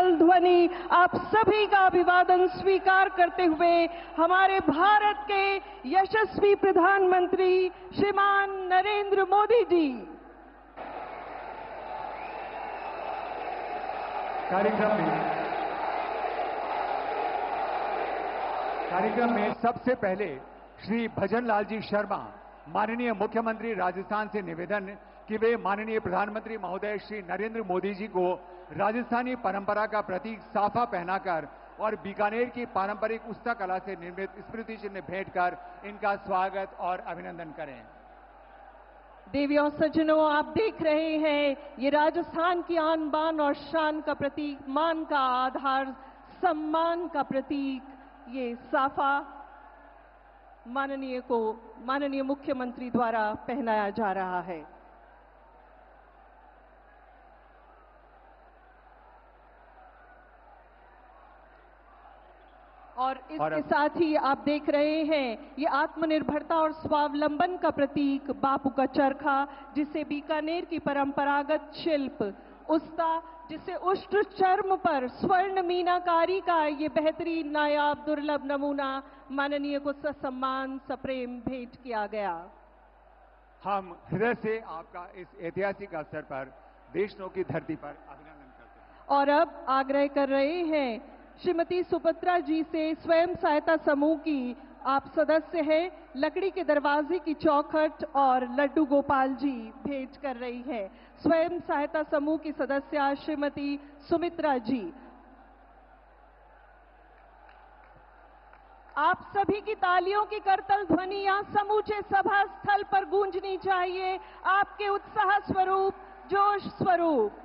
करतल ध्वनि आप सभी का अभिवादन स्वीकार करते हुए हमारे भारत के यशस्वी प्रधानमंत्री श्रीमान नरेंद्र मोदी जी कार्यक्रम में सबसे पहले श्री भजन लाल जी शर्मा माननीय मुख्यमंत्री राजस्थान से निवेदन कि वे माननीय प्रधानमंत्री महोदय श्री नरेंद्र मोदी जी को राजस्थानी परंपरा का प्रतीक साफा पहनाकर और बीकानेर की पारंपरिक उस्ता कला से निर्मित स्मृति चिन्ह भेंट कर इनका स्वागत और अभिनंदन करें। देवी और सज्जनों, आप देख रहे हैं ये राजस्थान की आन बान और शान का प्रतीक, मान का आधार, सम्मान का प्रतीक, ये साफा माननीय मुख्यमंत्री द्वारा पहनाया जा रहा है। और इसके साथ ही आप देख रहे हैं ये आत्मनिर्भरता और स्वावलंबन का प्रतीक बापू का चरखा, जिसे बीकानेर की परंपरागत शिल्प उस्ता, जिसे उष्ट चर्म पर स्वर्ण मीनाकारी का ये बेहतरीन नायाब दुर्लभ नमूना माननीय को ससम्मान सप्रेम भेंट किया गया। हम हृदय से आपका इस ऐतिहासिक अवसर पर देशनों की धरती पर अभिनंदन करते हैं। और अब आग्रह कर रहे हैं श्रीमती सुभद्रा जी से, स्वयं सहायता समूह की आप सदस्य हैं, लकड़ी के दरवाजे की चौखट और लड्डू गोपाल जी भेंट कर रही है। स्वयं सहायता समूह की सदस्य श्रीमती सुमित्रा जी, आप सभी की तालियों की करतल ध्वनि यहां समूचे सभा स्थल पर गूंजनी चाहिए, आपके उत्साह स्वरूप, जोश स्वरूप।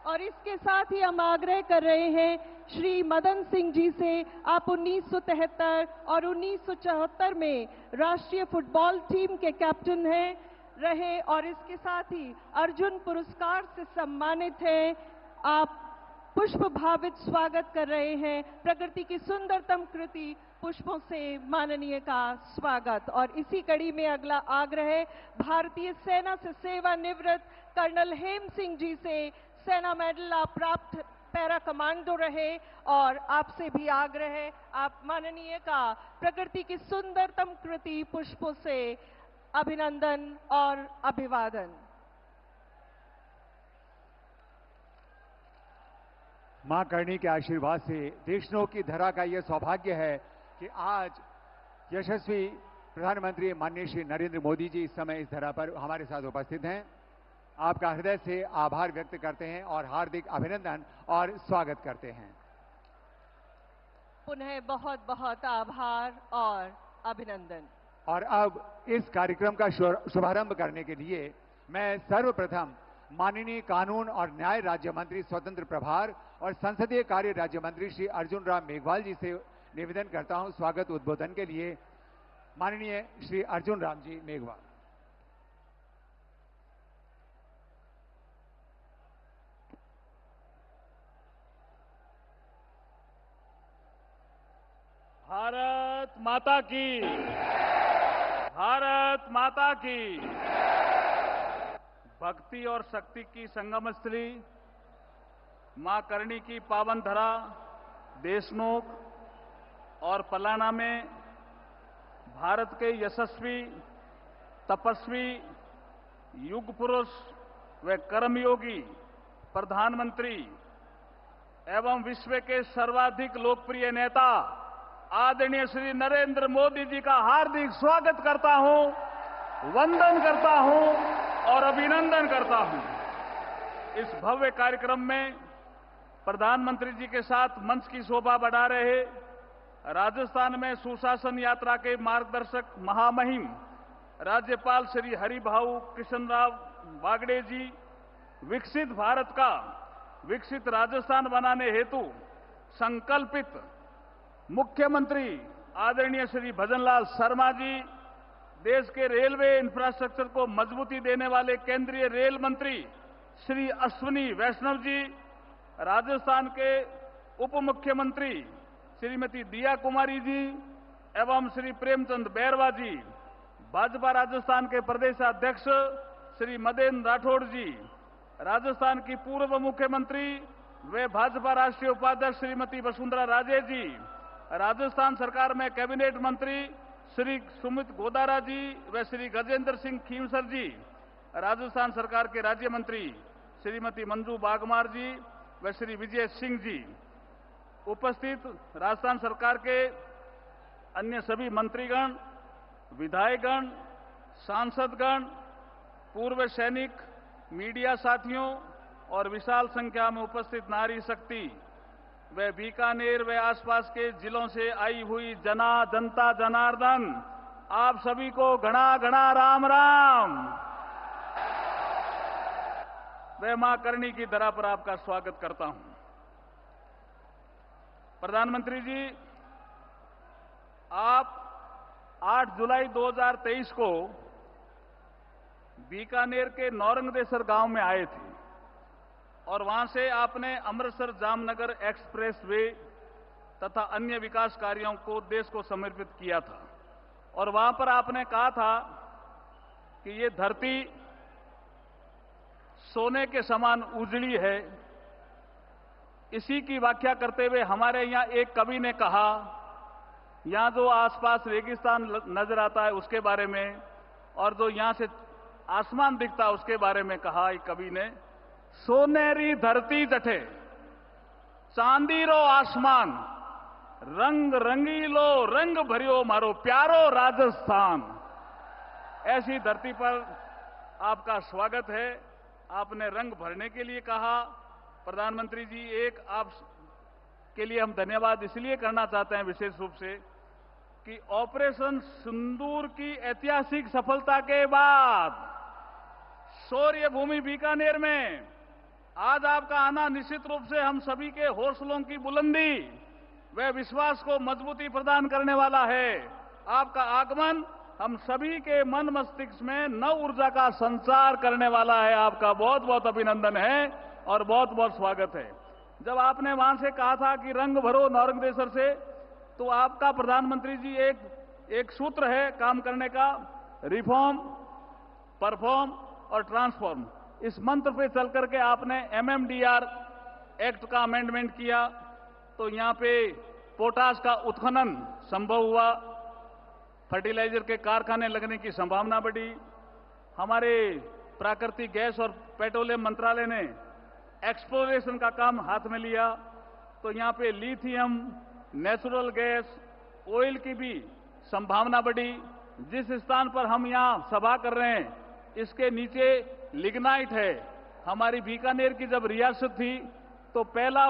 और इसके साथ ही हम आग्रह कर रहे हैं श्री मदन सिंह जी से, आप 1973 और 1974 में राष्ट्रीय फुटबॉल टीम के कैप्टन रहे और इसके साथ ही अर्जुन पुरस्कार से सम्मानित हैं। आप पुष्प भावित स्वागत कर रहे हैं। प्रकृति की सुंदरतम कृति पुष्पों से माननीय का स्वागत। और इसी कड़ी में अगला आग्रह भारतीय सेना से सेवानिवृत्त कर्नल हेम सिंह जी से, सेना मेडल आप प्राप्त पैरा कमांडो रहे और आपसे भी आग्रह है आप माननीय का प्रकृति की सुंदरतम कृति पुष्पों से अभिनंदन और अभिवादन। मां करणी के आशीर्वाद से देशनों की धरा का यह सौभाग्य है कि आज यशस्वी प्रधानमंत्री माननीय श्री नरेंद्र मोदी जी इस समय इस धरा पर हमारे साथ उपस्थित हैं। आपका हृदय से आभार व्यक्त करते हैं और हार्दिक अभिनंदन और स्वागत करते हैं। पुनः बहुत बहुत आभार और अभिनंदन। और अब इस कार्यक्रम का शुभारंभ करने के लिए मैं सर्वप्रथम माननीय कानून और न्याय राज्य मंत्री स्वतंत्र प्रभार और संसदीय कार्य राज्य मंत्री श्री अर्जुन राम मेघवाल जी से निवेदन करता हूं स्वागत उद्बोधन के लिए। माननीय श्री अर्जुन राम जी मेघवाल। भारत माता की, भारत माता की। भक्ति और शक्ति की संगम स्थली मां करणी की पावन धरा देशनोक और पलाना में भारत के यशस्वी, तपस्वी, युग पुरुष व कर्मयोगी प्रधानमंत्री एवं विश्व के सर्वाधिक लोकप्रिय नेता आदरणीय श्री नरेंद्र मोदी जी का हार्दिक स्वागत करता हूं, वंदन करता हूं और अभिनंदन करता हूं। इस भव्य कार्यक्रम में प्रधानमंत्री जी के साथ मंच की शोभा बढ़ा रहे राजस्थान में सुशासन यात्रा के मार्गदर्शक महामहिम राज्यपाल श्री हरिभाऊ कृष्णराव बागड़े जी, विकसित भारत का विकसित राजस्थान बनाने हेतु संकल्पित मुख्यमंत्री आदरणीय श्री भजनलाल शर्मा जी, देश के रेलवे इंफ्रास्ट्रक्चर को मजबूती देने वाले केंद्रीय रेल मंत्री श्री अश्विनी वैष्णव जी, राजस्थान के उप मुख्यमंत्री श्रीमती दिया कुमारी जी एवं श्री प्रेमचंद बैरवा जी, भाजपा राजस्थान के प्रदेशाध्यक्ष श्री मदेन राठौड़ जी, राजस्थान की पूर्व मुख्यमंत्री वे भाजपा राष्ट्रीय उपाध्यक्ष श्रीमती वसुंधरा राजे जी, राजस्थान सरकार में कैबिनेट मंत्री श्री सुमित गोदारा जी व श्री गजेंद्र सिंह खींवसर जी, राजस्थान सरकार के राज्य मंत्री श्रीमती मंजू बागमार जी व श्री विजय सिंह जी, उपस्थित राजस्थान सरकार के अन्य सभी मंत्रीगण, विधायकगण, सांसदगण, पूर्व सैनिक, मीडिया साथियों और विशाल संख्या में उपस्थित नारी शक्ति व बीकानेर व आसपास के जिलों से आई हुई जनता जनार्दन, आप सभी को घना घना राम राम। व मां करणी की धरा पर आपका स्वागत करता हूं। प्रधानमंत्री जी, आप 8 जुलाई 2023 को बीकानेर के नौरंगदेसर गांव में आए थे और वहां से आपने अमृतसर जामनगर एक्सप्रेस वे तथा अन्य विकास कार्यों को देश को समर्पित किया था। और वहां पर आपने कहा था कि ये धरती सोने के समान उजड़ी है। इसी की व्याख्या करते हुए हमारे यहां एक कवि ने कहा, यहां जो आसपास रेगिस्तान नजर आता है उसके बारे में, और जो यहां से आसमान दिखता है उसके बारे में कहा एक कवि ने, सोनेरी धरती जठे चांदीरो आसमान, रंग रंगीलो रंग भरियो मारो प्यारो राजस्थान। ऐसी धरती पर आपका स्वागत है। आपने रंग भरने के लिए कहा। प्रधानमंत्री जी, एक आप के लिए हम धन्यवाद इसलिए करना चाहते हैं विशेष रूप से कि ऑपरेशन सिंदूर की ऐतिहासिक सफलता के बाद शौर्य भूमि बीकानेर में आज आपका आना निश्चित रूप से हम सभी के हौसलों की बुलंदी व विश्वास को मजबूती प्रदान करने वाला है। आपका आगमन हम सभी के मन मस्तिष्क में नव ऊर्जा का संचार करने वाला है। आपका बहुत बहुत अभिनंदन है और बहुत बहुत स्वागत है। जब आपने वहां से कहा था कि रंग भरो नौरंगदेसर से, तो आपका प्रधानमंत्री जी एक सूत्र है काम करने का, रिफॉर्म, परफॉर्म और ट्रांसफॉर्म। इस मंत्र पे चल करके आपने MMDR एक्ट का अमेंडमेंट किया, तो यहां पे पोटाश का उत्खनन संभव हुआ, फर्टिलाइजर के कारखाने लगने की संभावना बढ़ी। हमारे प्राकृतिक गैस और पेट्रोलियम मंत्रालय ने एक्सप्लोरेशन का काम हाथ में लिया, तो यहां पे लिथियम, नेचुरल गैस, ऑयल की भी संभावना बढ़ी। जिस स्थान पर हम यहां सभा कर रहे हैं इसके नीचे लिग्नाइट है। हमारी बीकानेर की जब रियासत थी तो पहला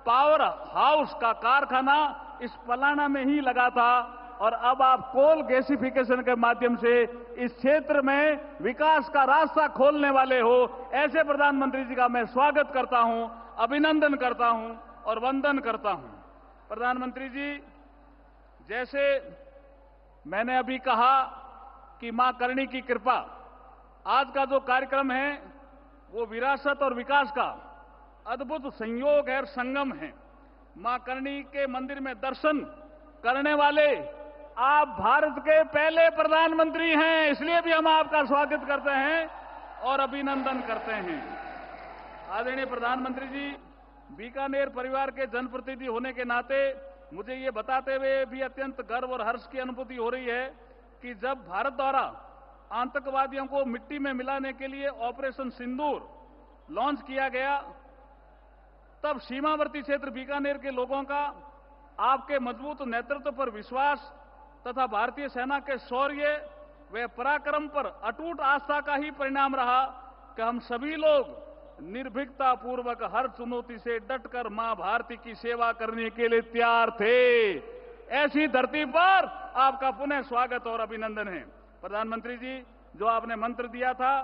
पावर हाउस का कारखाना इस पलाना में ही लगा था, और अब आप कोल गैसिफिकेशन के माध्यम से इस क्षेत्र में विकास का रास्ता खोलने वाले हो। ऐसे प्रधानमंत्री जी का मैं स्वागत करता हूं, अभिनंदन करता हूं और वंदन करता हूं। प्रधानमंत्री जी, जैसे मैंने अभी कहा कि मां करणी की कृपा, आज का जो कार्यक्रम है वो विरासत और विकास का अद्भुत संयोग है और संगम है। मां करणी के मंदिर में दर्शन करने वाले आप भारत के पहले प्रधानमंत्री हैं, इसलिए भी हम आपका स्वागत करते हैं और अभिनंदन करते हैं। आदरणीय प्रधानमंत्री जी, बीकानेर परिवार के जनप्रतिनिधि होने के नाते मुझे ये बताते हुए भी अत्यंत गर्व और हर्ष की अनुभूति हो रही है कि जब भारत द्वारा आतंकवादियों को मिट्टी में मिलाने के लिए ऑपरेशन सिंदूर लॉन्च किया गया, तब सीमावर्ती क्षेत्र बीकानेर के लोगों का आपके मजबूत नेतृत्व पर विश्वास तथा भारतीय सेना के शौर्य व पराक्रम पर अटूट आस्था का ही परिणाम रहा कि हम सभी लोग निर्भीकता पूर्वक हर चुनौती से डटकर मां भारती की सेवा करने के लिए तैयार थे। ऐसी धरती पर आपका पुनः स्वागत और अभिनंदन है। प्रधानमंत्री जी, जो आपने मंत्र दिया था,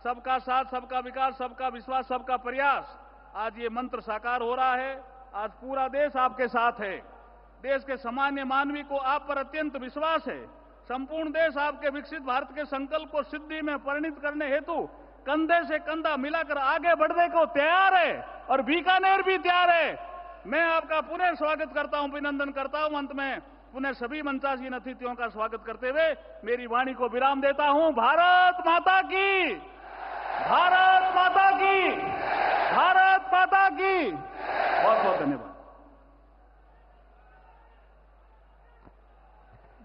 सबका साथ, सबका विकास, सबका विश्वास, सबका प्रयास, आज ये मंत्र साकार हो रहा है। आज पूरा देश आपके साथ है। देश के सामान्य मानवी को आप पर अत्यंत विश्वास है। संपूर्ण देश आपके विकसित भारत के संकल्प को सिद्धि में परिणत करने हेतु कंधे से कंधा मिलाकर आगे बढ़ने को तैयार है और बीकानेर भी तैयार है। मैं आपका पुनः स्वागत करता हूं, अभिनंदन करता हूं। अंत में पुनः सभी मंचासीन अतिथियों का स्वागत करते हुए मेरी वाणी को विराम देता हूं। भारत माता की, भारत माता की, भारत माता की। बहुत बहुत धन्यवाद।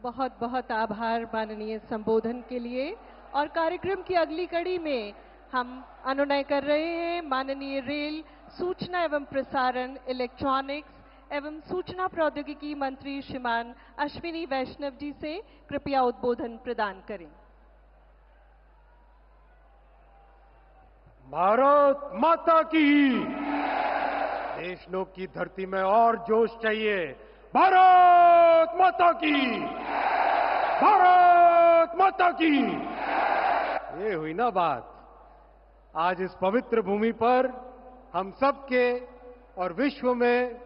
बहुत बहुत आभार माननीय संबोधन के लिए। और कार्यक्रम की अगली कड़ी में हम अनुनय कर रहे हैं माननीय रेल, सूचना एवं प्रसारण, इलेक्ट्रॉनिक्स एवं सूचना प्रौद्योगिकी मंत्री श्रीमान अश्विनी वैष्णव जी से। कृपया उद्बोधन प्रदान करें। भारत माता की। देशनोक की धरती में और जोश चाहिए। भारत माता की। भारत माता की। ये हुई ना बात। आज इस पवित्र भूमि पर हम सब के और विश्व में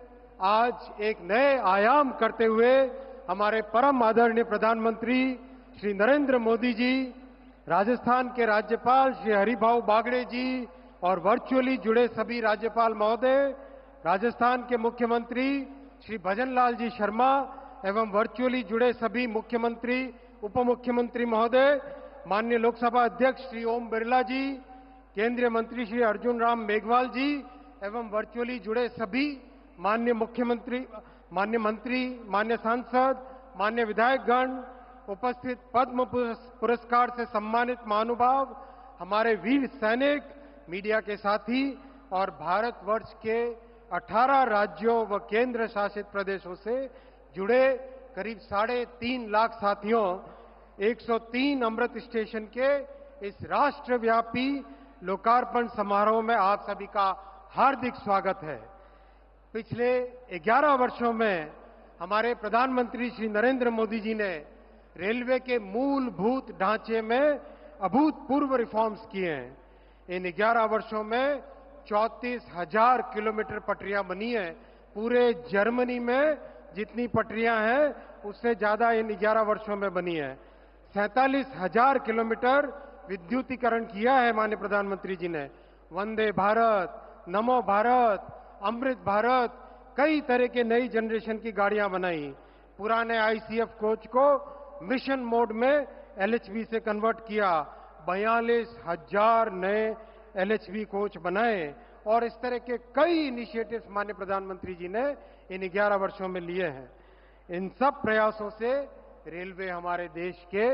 आज एक नए आयाम करते हुए हमारे परम आदरणीय प्रधानमंत्री श्री नरेंद्र मोदी जी, राजस्थान के राज्यपाल श्री हरिभाऊ बागड़े जी और वर्चुअली जुड़े सभी राज्यपाल महोदय, राजस्थान के मुख्यमंत्री श्री भजनलाल जी शर्मा एवं वर्चुअली जुड़े सभी मुख्यमंत्री, उप मुख्यमंत्री महोदय, माननीय लोकसभा अध्यक्ष श्री ओम बिरला जी, केंद्रीय मंत्री श्री अर्जुन राम मेघवाल जी एवं वर्चुअली जुड़े सभी माननीय मुख्यमंत्री, माननीय मंत्री, माननीय सांसद, माननीय विधायकगण, उपस्थित पद्म पुरस्कार से सम्मानित महानुभाव, हमारे वीर सैनिक, मीडिया के साथी और भारतवर्ष के 18 राज्यों व केंद्र शासित प्रदेशों से जुड़े करीब 3.5 लाख साथियों, 103 अमृत स्टेशन के इस राष्ट्रव्यापी लोकार्पण समारोह में आप सभी का हार्दिक स्वागत है। पिछले 11 वर्षों में हमारे प्रधानमंत्री श्री नरेंद्र मोदी जी ने रेलवे के मूलभूत ढांचे में अभूतपूर्व रिफॉर्म्स किए हैं। इन 11 वर्षों में 34,000 किलोमीटर पटरियां बनी हैं। पूरे जर्मनी में जितनी पटरियां हैं उससे ज्यादा इन 11 वर्षों में बनी है। 47,000 किलोमीटर विद्युतीकरण किया है माननीय प्रधानमंत्री जी ने। वंदे भारत, नमो भारत, अमृत भारत, कई तरह के नई जनरेशन की गाड़ियां बनाई। पुराने आईसीएफ कोच को मिशन मोड में एलएचवी से कन्वर्ट किया। 42,000 नए एलएचवी कोच बनाए और इस तरह के कई इनिशिएटिव्स माननीय प्रधानमंत्री जी ने इन 11 वर्षों में लिए हैं। इन सब प्रयासों से रेलवे हमारे देश के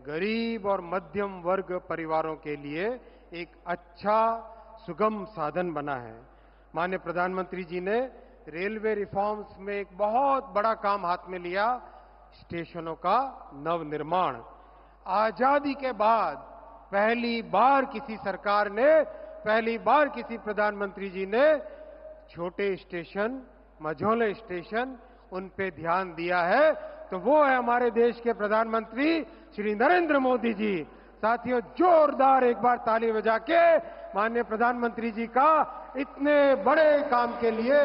गरीब और मध्यम वर्ग परिवारों के लिए एक अच्छा सुगम साधन बना है। माननीय प्रधानमंत्री जी ने रेलवे रिफॉर्म्स में एक बहुत बड़ा काम हाथ में लिया, स्टेशनों का नवनिर्माण। आजादी के बाद पहली बार किसी सरकार ने, पहली बार किसी प्रधानमंत्री जी ने छोटे स्टेशन, मझोले स्टेशन, उन पे ध्यान दिया है, तो वो है हमारे देश के प्रधानमंत्री श्री नरेंद्र मोदी जी। साथियों, जोरदार एक बार ताली बजा के माननीय प्रधानमंत्री जी का इतने बड़े काम के लिए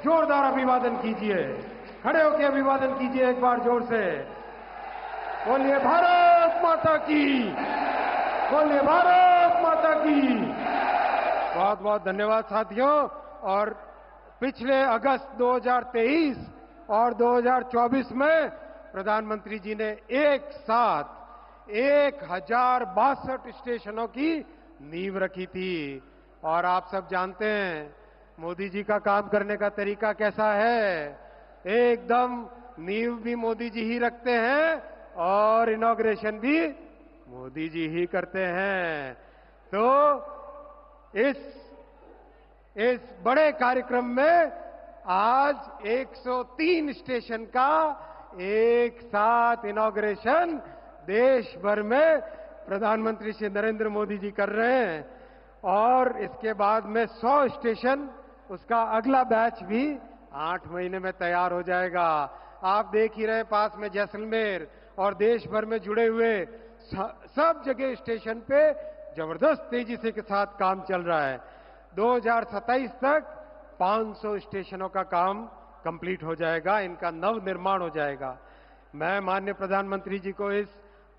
जोरदार अभिवादन कीजिए। खड़े होकर अभिवादन कीजिए एक बार जोर से। बोलिए भारत माता की, बोलिए भारत माता की। बहुत बहुत धन्यवाद साथियों। और पिछले अगस्त 2023 और 2024 में प्रधानमंत्री जी ने एक साथ 1062 स्टेशनों की नींव रखी थी। और आप सब जानते हैं मोदी जी का काम करने का तरीका कैसा है। एकदम नींव भी मोदी जी ही रखते हैं और इनॉग्रेशन भी मोदी जी ही करते हैं। तो इस बड़े कार्यक्रम में आज 103 स्टेशन का एक साथ इनॉग्रेशन देश भर में प्रधानमंत्री श्री नरेंद्र मोदी जी कर रहे हैं। और इसके बाद में 100 स्टेशन, उसका अगला बैच भी 8 महीने में तैयार हो जाएगा। आप देख ही रहे पास में जैसलमेर और देश भर में जुड़े हुए सब जगह स्टेशन पे जबरदस्त तेजी से के साथ काम चल रहा है। 2027 तक 500 स्टेशनों का काम कंप्लीट हो जाएगा, इनका नव निर्माण हो जाएगा। मैं माननीय प्रधानमंत्री जी को इस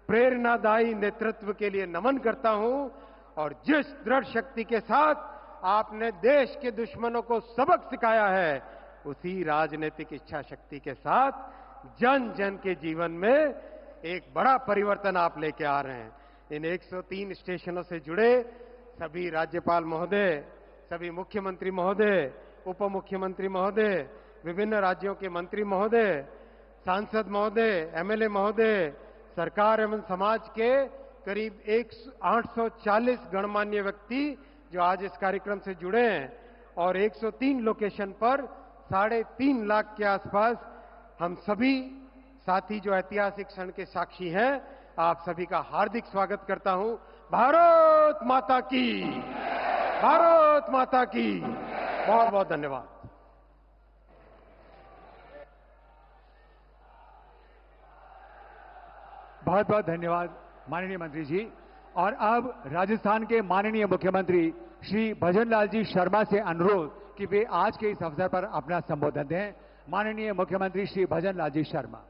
प्रेरणादायी नेतृत्व के लिए नमन करता हूं और जिस दृढ़ शक्ति के साथ आपने देश के दुश्मनों को सबक सिखाया है, उसी राजनीतिक इच्छा शक्ति के साथ जन जन के जीवन में एक बड़ा परिवर्तन आप लेके आ रहे हैं। इन 103 स्टेशनों से जुड़े सभी राज्यपाल महोदय, सभी मुख्यमंत्री महोदय, उप मुख्यमंत्री महोदय, विभिन्न राज्यों के मंत्री महोदय, सांसद महोदय, एमएलए महोदय, सरकार एवं समाज के करीब 840 गणमान्य व्यक्ति जो आज इस कार्यक्रम से जुड़े हैं और 103 लोकेशन पर 3.5 लाख के आसपास हम सभी साथी जो ऐतिहासिक क्षण के साक्षी हैं, आप सभी का हार्दिक स्वागत करता हूं। भारत माता की, भारत माता की। बहुत बहुत धन्यवाद। बहुत बहुत धन्यवाद माननीय मंत्री जी। और अब राजस्थान के माननीय मुख्यमंत्री श्री भजनलाल जी शर्मा से अनुरोध कि वे आज के इस अवसर पर अपना संबोधन दें। माननीय मुख्यमंत्री श्री भजनलाल जी शर्मा।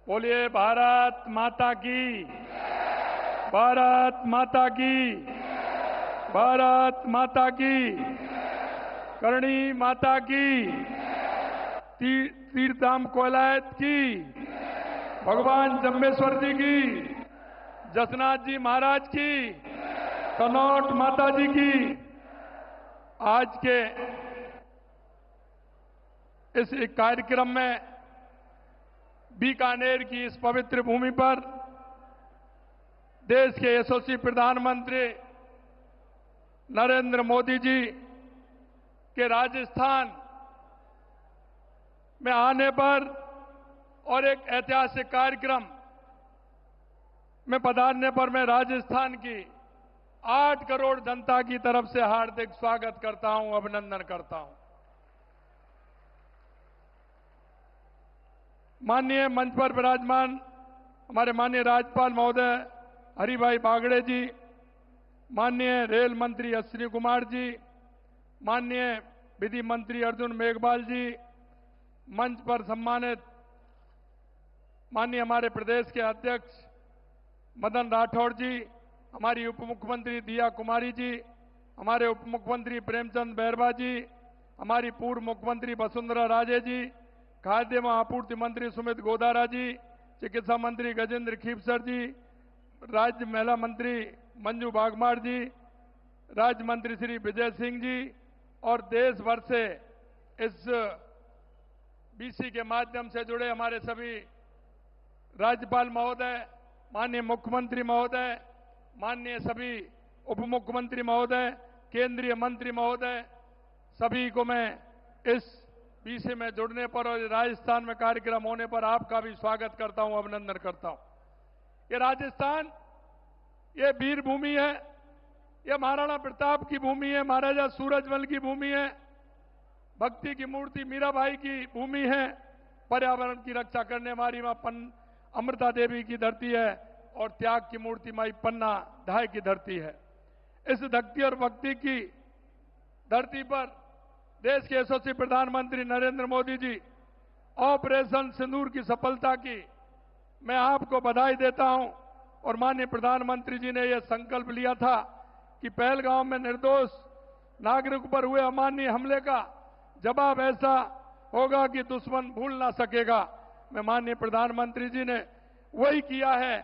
बोलिए भारत माता की, भारत माता की, भारत माता की, करणी माता की, तीर्थधाम कोलायत की, भगवान जम्बेश्वर जी की, जसनाथ जी महाराज की, कनौट माता जी की। आज के इस कार्यक्रम में बीकानेर की इस पवित्र भूमि पर देश के यशस्वी प्रधानमंत्री नरेंद्र मोदी जी के राजस्थान में आने पर और एक ऐतिहासिक कार्यक्रम में पधारने पर मैं राजस्थान की 8 करोड़ जनता की तरफ से हार्दिक स्वागत करता हूं, अभिनंदन करता हूं। माननीय मंच पर विराजमान हमारे माननीय राज्यपाल महोदय हरिभाई बागड़े जी, माननीय रेल मंत्री अश्विनी कुमार जी, माननीय विधि मंत्री अर्जुन मेघवाल जी, मंच पर सम्मानित माननीय हमारे प्रदेश के अध्यक्ष मदन राठौड़ जी, हमारी उप मुख्यमंत्री दिया कुमारी जी, हमारे उप मुख्यमंत्री प्रेमचंद बैरवा जी, हमारी पूर्व मुख्यमंत्री वसुंधरा राजे जी, खाद्य एवं आपूर्ति मंत्री सुमित गोदारा जी, चिकित्सा मंत्री गजेंद्र खीपसर जी, राज्य महिला मंत्री मंजू बागमार जी, राज्य मंत्री श्री विजय सिंह जी और देश भर से इस बीसी के माध्यम से जुड़े हमारे सभी राज्यपाल महोदय, माननीय मुख्यमंत्री महोदय, माननीय सभी उप मुख्यमंत्री महोदय, केंद्रीय मंत्री महोदय, सभी को मैं इस बीसी में जुड़ने पर और राजस्थान में कार्यक्रम होने पर आपका भी स्वागत करता हूं, अभिनंदन करता हूं। ये राजस्थान, ये वीर भूमि है, ये महाराणा प्रताप की भूमि है, महाराजा सूरजमल की भूमि है, भक्ति की मूर्ति मीराबाई की भूमि है, पर्यावरण की रक्षा करने वाली मां अमृता देवी की धरती है और त्याग की मूर्ति माई पन्ना धाय की धरती है। इस भक्ति और भक्ति की धरती पर देश के यशस्वी प्रधानमंत्री नरेंद्र मोदी जी ऑपरेशन सिंदूर की सफलता की मैं आपको बधाई देता हूं। और माननीय प्रधानमंत्री जी ने यह संकल्प लिया था कि पहलगाम में निर्दोष नागरिक पर हुए अमानवीय हमले का जवाब ऐसा होगा कि दुश्मन भूल ना सकेगा। मैं माननीय प्रधानमंत्री जी ने वही किया है,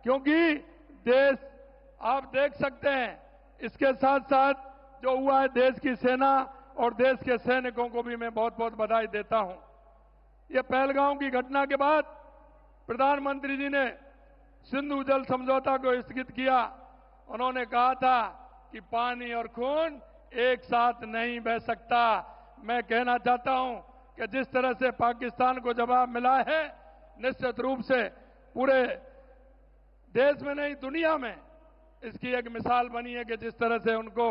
क्योंकि देश आप देख सकते हैं, इसके साथ साथ जो हुआ है, देश की सेना और देश के सैनिकों को भी मैं बहुत बहुत बधाई देता हूं। ये पहलगाम की घटना के बाद प्रधानमंत्री जी ने सिंधु जल समझौता को स्थगित किया। उन्होंने कहा था कि पानी और खून एक साथ नहीं बह सकता। मैं कहना चाहता हूं कि जिस तरह से पाकिस्तान को जवाब मिला है, निश्चित रूप से पूरे देश में नहीं दुनिया में इसकी एक मिसाल बनी है कि जिस तरह से उनको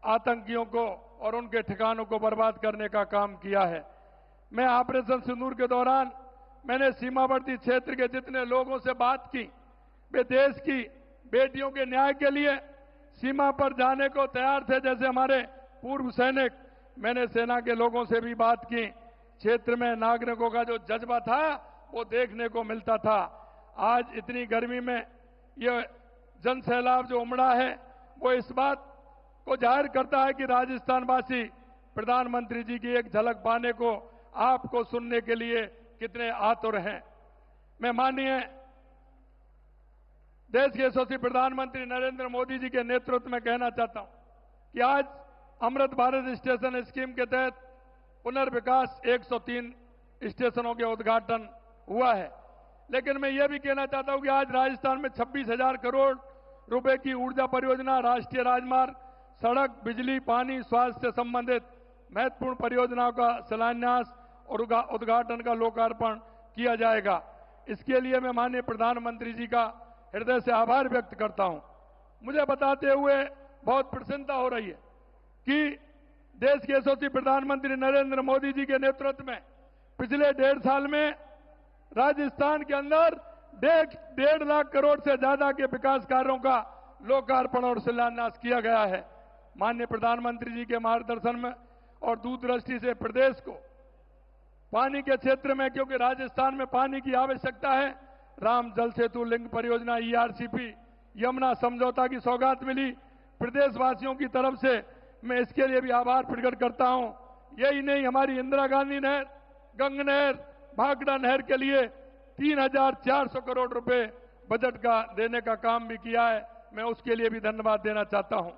आतंकियों को और उनके ठिकानों को बर्बाद करने का काम किया है। मैं ऑपरेशन सिंदूर के दौरान मैंने सीमावर्ती क्षेत्र के जितने लोगों से बात की, वे देश की बेटियों के न्याय के लिए सीमा पर जाने को तैयार थे। जैसे हमारे पूर्व सैनिक, मैंने सेना के लोगों से भी बात की। क्षेत्र में नागरिकों का जो जज्बा था वो देखने को मिलता था। आज इतनी गर्मी में ये जन सैलाब जो उमड़ा है, वो इस बात को जाहिर करता है कि राजस्थान वासी प्रधानमंत्री जी की एक झलक पाने को आपको सुनने के लिए कितने आतुर हैं। मैं माननीय देश के यशस्वी प्रधानमंत्री नरेंद्र मोदी जी के नेतृत्व में कहना चाहता हूं कि आज अमृत भारत स्टेशन स्कीम के तहत पुनर्विकास 103 स्टेशनों के उद्घाटन हुआ है। लेकिन मैं यह भी कहना चाहता हूं कि आज राजस्थान में 26,000 करोड़ रुपए की ऊर्जा परियोजना, राष्ट्रीय राजमार्ग, सड़क, बिजली, पानी, स्वास्थ्य से संबंधित महत्वपूर्ण परियोजनाओं का शिलान्यास और उद्घाटन का लोकार्पण किया जाएगा। इसके लिए मैं माननीय प्रधानमंत्री जी का हृदय से आभार व्यक्त करता हूं। मुझे बताते हुए बहुत प्रसन्नता हो रही है कि देश के यशस्वी प्रधानमंत्री नरेंद्र मोदी जी के नेतृत्व में पिछले 1.5 साल में राजस्थान के अंदर 1.5 लाख करोड़ से ज्यादा के विकास कार्यों का लोकार्पण और शिलान्यास किया गया है। माननीय प्रधानमंत्री जी के मार्गदर्शन में और दूरदृष्टि से प्रदेश को पानी के क्षेत्र में, क्योंकि राजस्थान में पानी की आवश्यकता है, राम जल सेतु लिंक परियोजना, ERCP, यमुना समझौता की सौगात मिली। प्रदेशवासियों की तरफ से मैं इसके लिए भी आभार प्रकट करता हूं। यही नहीं, हमारी इंदिरा गांधी नहर, गंग नहर, भाखड़ा नहर के लिए 3,400 करोड़ रुपए बजट का देने का काम भी किया है। मैं उसके लिए भी धन्यवाद देना चाहता हूं।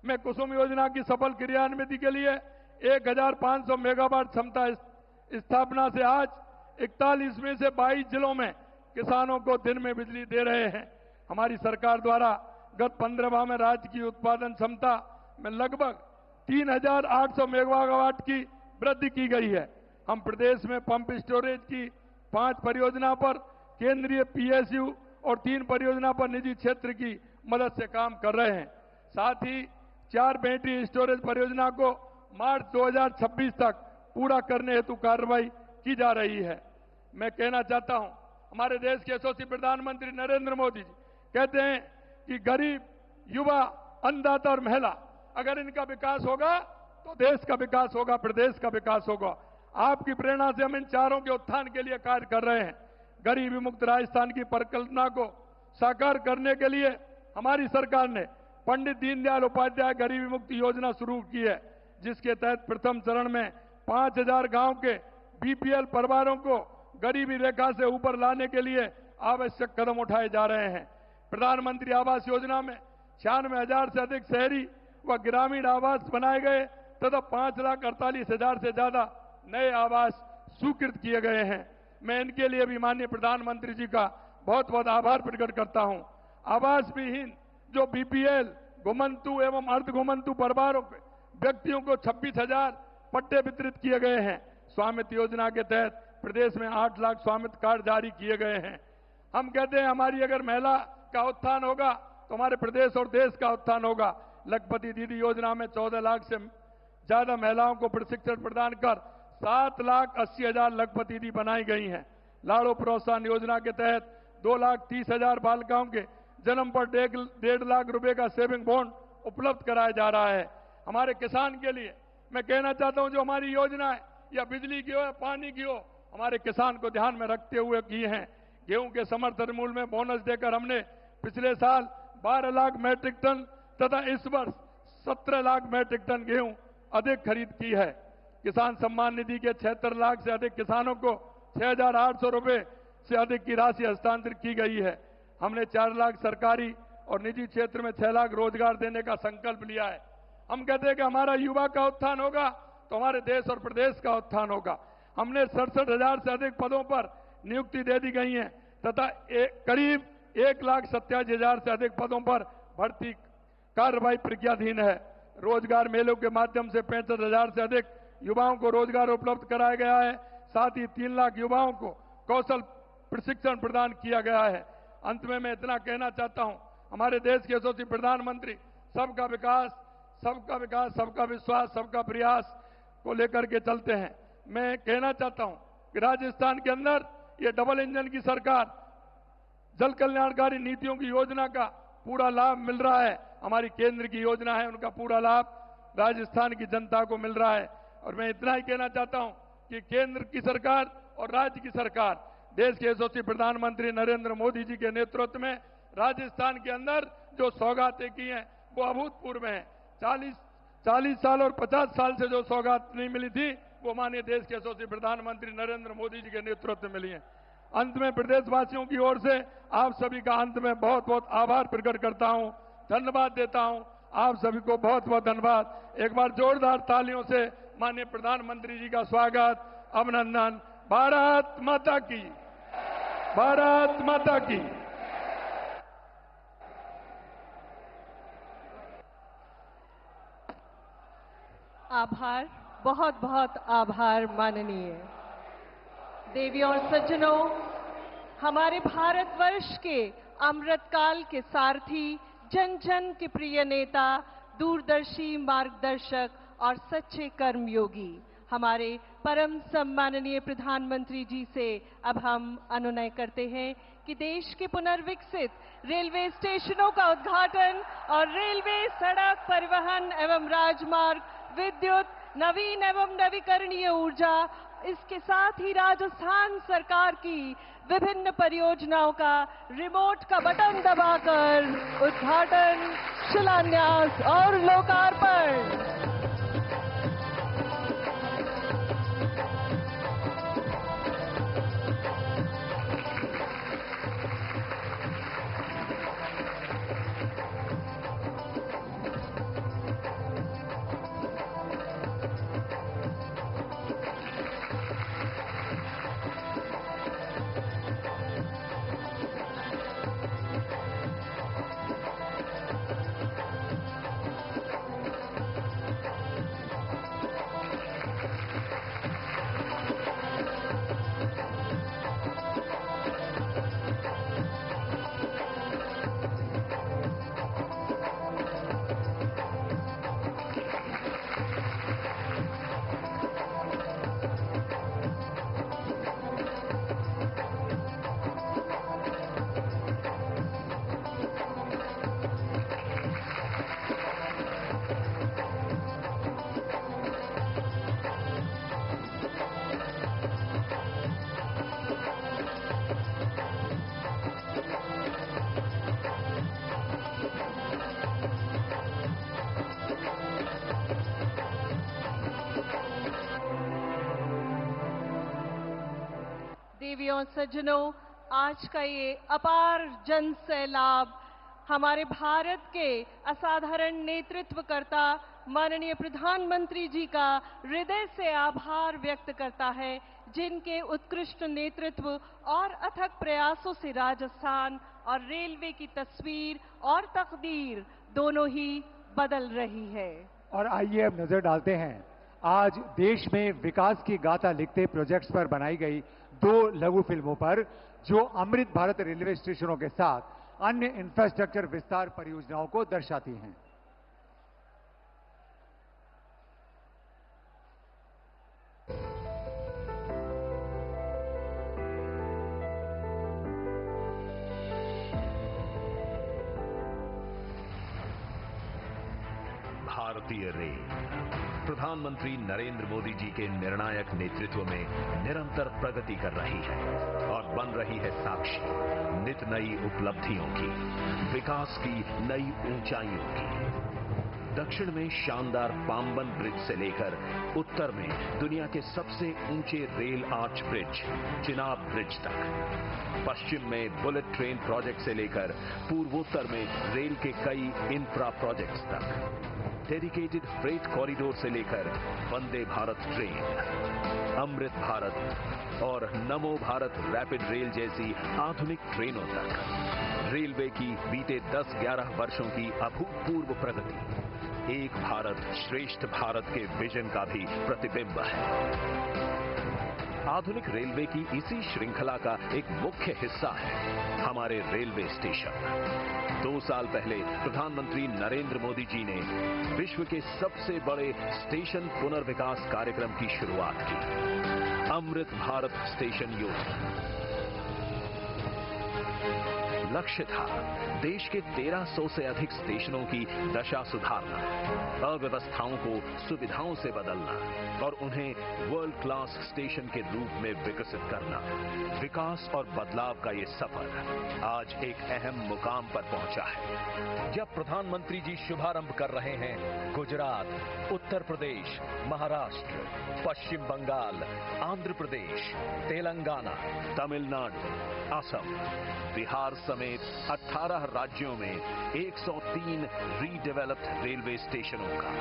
मैं कुसुम योजना की सफल क्रियान्विति के लिए 1,500 मेगावाट क्षमता स्थापना से आज 41 में से 22 जिलों में किसानों को दिन में बिजली दे रहे हैं। हमारी सरकार द्वारा गत 15 माह में राज्य की उत्पादन क्षमता में लगभग 3,800 मेगावाट की वृद्धि की गई है। हम प्रदेश में पंप स्टोरेज की 5 परियोजना पर केंद्रीय PSU और 3 परियोजना पर निजी क्षेत्र की मदद से काम कर रहे हैं। साथ ही 4 बैटरी स्टोरेज परियोजना को मार्च 2026 तक पूरा करने हेतु कार्रवाई की जा रही है। मैं कहना चाहता हूं, हमारे देश के यशस्वी प्रधानमंत्री नरेंद्र मोदी जी कहते हैं कि गरीब, युवा, अन्नदाता और महिला, अगर इनका विकास होगा तो देश का विकास होगा, प्रदेश का विकास होगा। आपकी प्रेरणा से हम इन चारों के उत्थान के लिए कार्य कर रहे हैं। गरीबी मुक्त राजस्थान की परिकल्पना को साकार करने के लिए हमारी सरकार ने पंडित दीनदयाल उपाध्याय गरीबी मुक्ति योजना शुरू की है, जिसके तहत प्रथम चरण में 5,000 गांव के BPL परिवारों को गरीबी रेखा से ऊपर लाने के लिए आवश्यक कदम उठाए जा रहे हैं। प्रधानमंत्री आवास योजना में 96,000 से अधिक शहरी व ग्रामीण आवास बनाए गए तथा 5,48,000 से ज्यादा नए आवास स्वीकृत किए गए हैं। मैं इनके लिए भी माननीय प्रधानमंत्री जी का बहुत बहुत आभार प्रकट करता हूं। आवास विहीन जो BPL, घुमंतु एवं अर्ध घुमंतु परिवारों के व्यक्तियों को 26,000 पट्टे वितरित किए गए हैं। स्वामित्व योजना के तहत प्रदेश में 8 लाख स्वामित्व कार्ड जारी किए गए हैं। हम कहते हैं हमारी अगर महिला का उत्थान होगा तो हमारे प्रदेश और देश का उत्थान होगा। लखपति दीदी योजना में 14 लाख से ज्यादा महिलाओं को प्रशिक्षण प्रदान कर 7,80,000 लखपति दीदी बनाई गई हैं। लाड़ो प्रोत्साहन योजना के तहत 2,30,000 बालिकाओं के जन्म पर 1.5 लाख रुपए का सेविंग बॉन्ड उपलब्ध कराया जा रहा है। हमारे किसान के लिए मैं कहना चाहता हूं, जो हमारी योजना है या बिजली की हो या पानी की हो, हमारे किसान को ध्यान में रखते हुए की हैं। गेहूं के समर्थन मूल्य में बोनस देकर हमने पिछले साल 12 लाख मैट्रिक टन तथा इस वर्ष 17 लाख मैट्रिक टन गेहूं अधिक खरीद की है। किसान सम्मान निधि के 76 लाख से अधिक किसानों को 6,800 रुपए से अधिक की राशि हस्तांतरित की गई है। हमने 4 लाख सरकारी और निजी क्षेत्र में 6 लाख रोजगार देने का संकल्प लिया है। हम कहते हैं कि हमारा युवा का उत्थान होगा तो हमारे देश और प्रदेश का उत्थान होगा। हमने 67,000 से अधिक पदों पर नियुक्ति दे दी गई है तथा करीब 1,87,000 से अधिक पदों पर भर्ती कार्रवाई प्रक्रियाधीन है। रोजगार मेलों के माध्यम से 65,000 से अधिक युवाओं को रोजगार उपलब्ध कराया गया है। साथ ही 3 लाख युवाओं को कौशल प्रशिक्षण प्रदान किया गया है। अंत में मैं इतना कहना चाहता हूं, हमारे देश के यशस्वी प्रधानमंत्री सबका विकास, सबका विकास, सबका विश्वास, सबका प्रयास को लेकर के चलते हैं। मैं कहना चाहता हूं कि राजस्थान के अंदर ये डबल इंजन की सरकार, जल कल्याणकारी नीतियों की योजना का पूरा लाभ मिल रहा है। हमारी केंद्र की योजना है, उनका पूरा लाभ राजस्थान की जनता को मिल रहा है। और मैं इतना ही कहना चाहता हूं कि केंद्र की सरकार और राज्य की सरकार, देश के यशस्वी प्रधानमंत्री नरेंद्र मोदी जी के नेतृत्व में राजस्थान के अंदर जो सौगातें की हैं वो अभूतपूर्व हैं। 40 साल और 50 साल से जो सौगात नहीं मिली थी वो माननीय देश के यशस्वी प्रधानमंत्री नरेंद्र मोदी जी के नेतृत्व में मिली है। अंत में प्रदेशवासियों की ओर से आप सभी का अंत में बहुत बहुत आभार प्रकट करता हूं, धन्यवाद देता हूं। आप सभी को बहुत बहुत धन्यवाद। एक बार जोरदार तालियों से माननीय प्रधानमंत्री जी का स्वागत, अभिनंदन। भारत माता की, भारत माता की। आभार, बहुत बहुत आभार माननीय। देवियों और सज्जनों, हमारे भारतवर्ष के अमृतकाल के सारथी, जन जन के प्रिय नेता, दूरदर्शी मार्गदर्शक और सच्चे कर्मयोगी हमारे परम सम्माननीय प्रधानमंत्री जी से अब हम अनुनय करते हैं कि देश के पुनर्विकसित रेलवे स्टेशनों का उद्घाटन और रेलवे, सड़क परिवहन एवं राजमार्ग, विद्युत, नवीन एवं नवीकरणीय ऊर्जा, इसके साथ ही राजस्थान सरकार की विभिन्न परियोजनाओं का रिमोट का बटन दबाकर उद्घाटन, शिलान्यास और लोकार्पण। देवियों और सज्जनों, आज का ये अपार जन सैलाब हमारे भारत के असाधारण नेतृत्वकर्ता माननीय प्रधानमंत्री जी का हृदय से आभार व्यक्त करता है, जिनके उत्कृष्ट नेतृत्व और अथक प्रयासों से राजस्थान और रेलवे की तस्वीर और तकदीर दोनों ही बदल रही है। और आइए अब नजर डालते हैं आज देश में विकास की गाथा लिखते प्रोजेक्ट्स पर बनाई गई 2 लघु फिल्मों पर, जो अमृत भारत रेलवे स्टेशनों के साथ अन्य इंफ्रास्ट्रक्चर विस्तार परियोजनाओं को दर्शाती हैं। भारतीय रेल प्रधानमंत्री नरेंद्र मोदी जी के निर्णायक नेतृत्व में निरंतर प्रगति कर रही है और बन रही है साक्षी नित नई उपलब्धियों की, विकास की नई ऊंचाइयों की। दक्षिण में शानदार पाम्बन ब्रिज से लेकर उत्तर में दुनिया के सबसे ऊंचे rail arch bridge Chenab bridge तक, पश्चिम में बुलेट ट्रेन प्रोजेक्ट से लेकर पूर्वोत्तर में रेल के कई इंफ्रा प्रोजेक्ट्स तक, डेडिकेटेड फ्रेट कॉरिडोर से लेकर वंदे भारत ट्रेन, अमृत भारत और नमो भारत रैपिड रेल जैसी आधुनिक ट्रेनों तक रेलवे की बीते 10-11 वर्षों की अभूतपूर्व प्रगति एक भारत श्रेष्ठ भारत के विजन का भी प्रतिबिंब है। आधुनिक रेलवे की इसी श्रृंखला का एक मुख्य हिस्सा है हमारे रेलवे स्टेशन। 2 साल पहले प्रधानमंत्री नरेंद्र मोदी जी ने विश्व के सबसे बड़े स्टेशन पुनर्विकास कार्यक्रम की शुरुआत की, अमृत भारत स्टेशन योजना। लक्ष्य था देश के 1300 से अधिक स्टेशनों की दशा सुधारना, अव्यवस्थाओं को सुविधाओं से बदलना और उन्हें वर्ल्ड क्लास स्टेशन के रूप में विकसित करना। विकास और बदलाव का ये सफर आज एक अहम मुकाम पर पहुंचा है, जब प्रधानमंत्री जी शुभारंभ कर रहे हैं गुजरात, उत्तर प्रदेश, महाराष्ट्र, पश्चिम बंगाल, आंध्र प्रदेश, तेलंगाना, तमिलनाडु, असम, बिहार समेत 18 राज्यों में 103 रीडेवलप्ड रेलवे स्टेशनों का।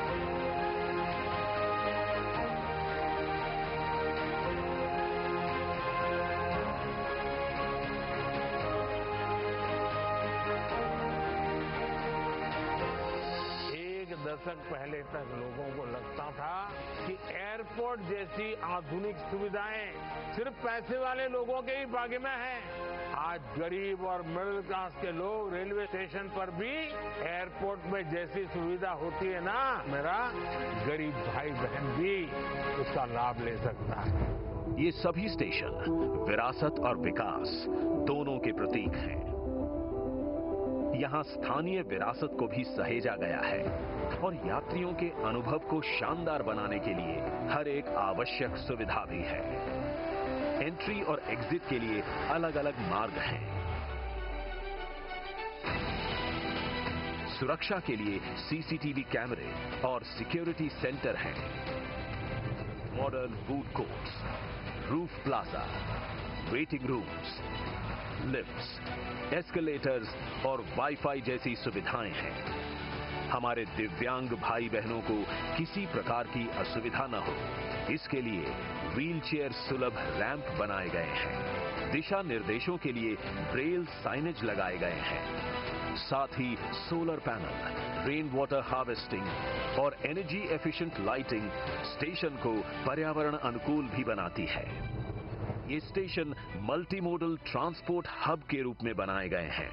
दशक पहले तक लोगों को लगता था कि एयरपोर्ट जैसी आधुनिक सुविधाएं सिर्फ पैसे वाले लोगों के ही भाग्य में हैं। आज गरीब और मिडिल क्लास के लोग रेलवे स्टेशन पर भी एयरपोर्ट में जैसी सुविधा होती है ना, मेरा गरीब भाई बहन भी उसका लाभ ले सकता है। ये सभी स्टेशन विरासत और विकास दोनों के प्रतीक हैं। यहाँ स्थानीय विरासत को भी सहेजा गया है और यात्रियों के अनुभव को शानदार बनाने के लिए हर एक आवश्यक सुविधा भी है। एंट्री और एग्जिट के लिए अलग अलग मार्ग हैं। सुरक्षा के लिए सीसीटीवी कैमरे और सिक्योरिटी सेंटर हैं। Modern food courts, roof plaza, waiting rooms, lifts, escalators और वाईफाई जैसी सुविधाएं हैं। हमारे दिव्यांग भाई बहनों को किसी प्रकार की असुविधा न हो, इसके लिए व्हीलचेयर सुलभ रैंप बनाए गए हैं। दिशा निर्देशों के लिए ब्रेल साइनेज लगाए गए हैं। साथ ही solar panel, rain water harvesting और एनर्जी एफिशिएंट लाइटिंग स्टेशन को पर्यावरण अनुकूल भी बनाती है। ये station multi modal transport hub के रूप में बनाए गए हैं।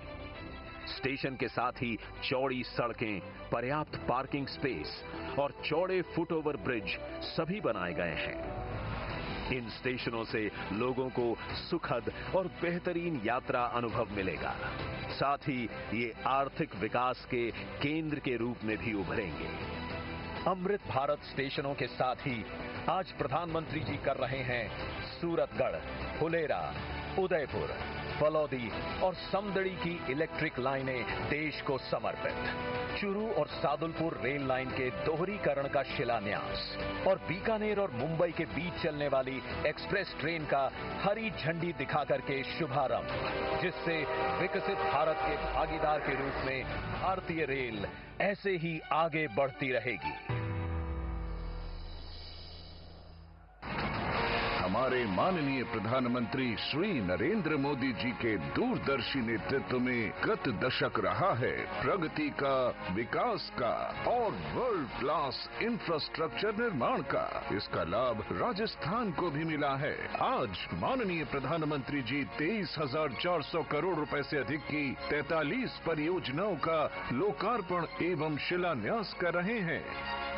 स्टेशन के साथ ही चौड़ी सड़कें, पर्याप्त पार्किंग स्पेस और चौड़े फुटओवर ब्रिज सभी बनाए गए हैं। इन स्टेशनों से लोगों को सुखद और बेहतरीन यात्रा अनुभव मिलेगा। साथ ही ये आर्थिक विकास के केंद्र के रूप में भी उभरेंगे। अमृत भारत स्टेशनों के साथ ही आज प्रधानमंत्री जी कर रहे हैं सूरतगढ़, फुलेरा, उदयपुर, फलौदी और समदड़ी की इलेक्ट्रिक लाइनें देश को समर्पित। चुरू और सादुलपुर रेल लाइन के दोहरीकरण का शिलान्यास और बीकानेर और मुंबई के बीच चलने वाली एक्सप्रेस ट्रेन का हरी झंडी दिखा करके शुभारंभ, जिससे विकसित भारत के भागीदार के रूप में भारतीय रेल ऐसे ही आगे बढ़ती रहेगी। हमारे माननीय प्रधानमंत्री श्री नरेंद्र मोदी जी के दूरदर्शी नेतृत्व में गत दशक रहा है प्रगति का, विकास का और वर्ल्ड क्लास इंफ्रास्ट्रक्चर निर्माण का। इसका लाभ राजस्थान को भी मिला है। आज माननीय प्रधानमंत्री जी 23,400 करोड़ रुपए से अधिक की 43 परियोजनाओं का लोकार्पण एवं शिलान्यास कर रहे हैं।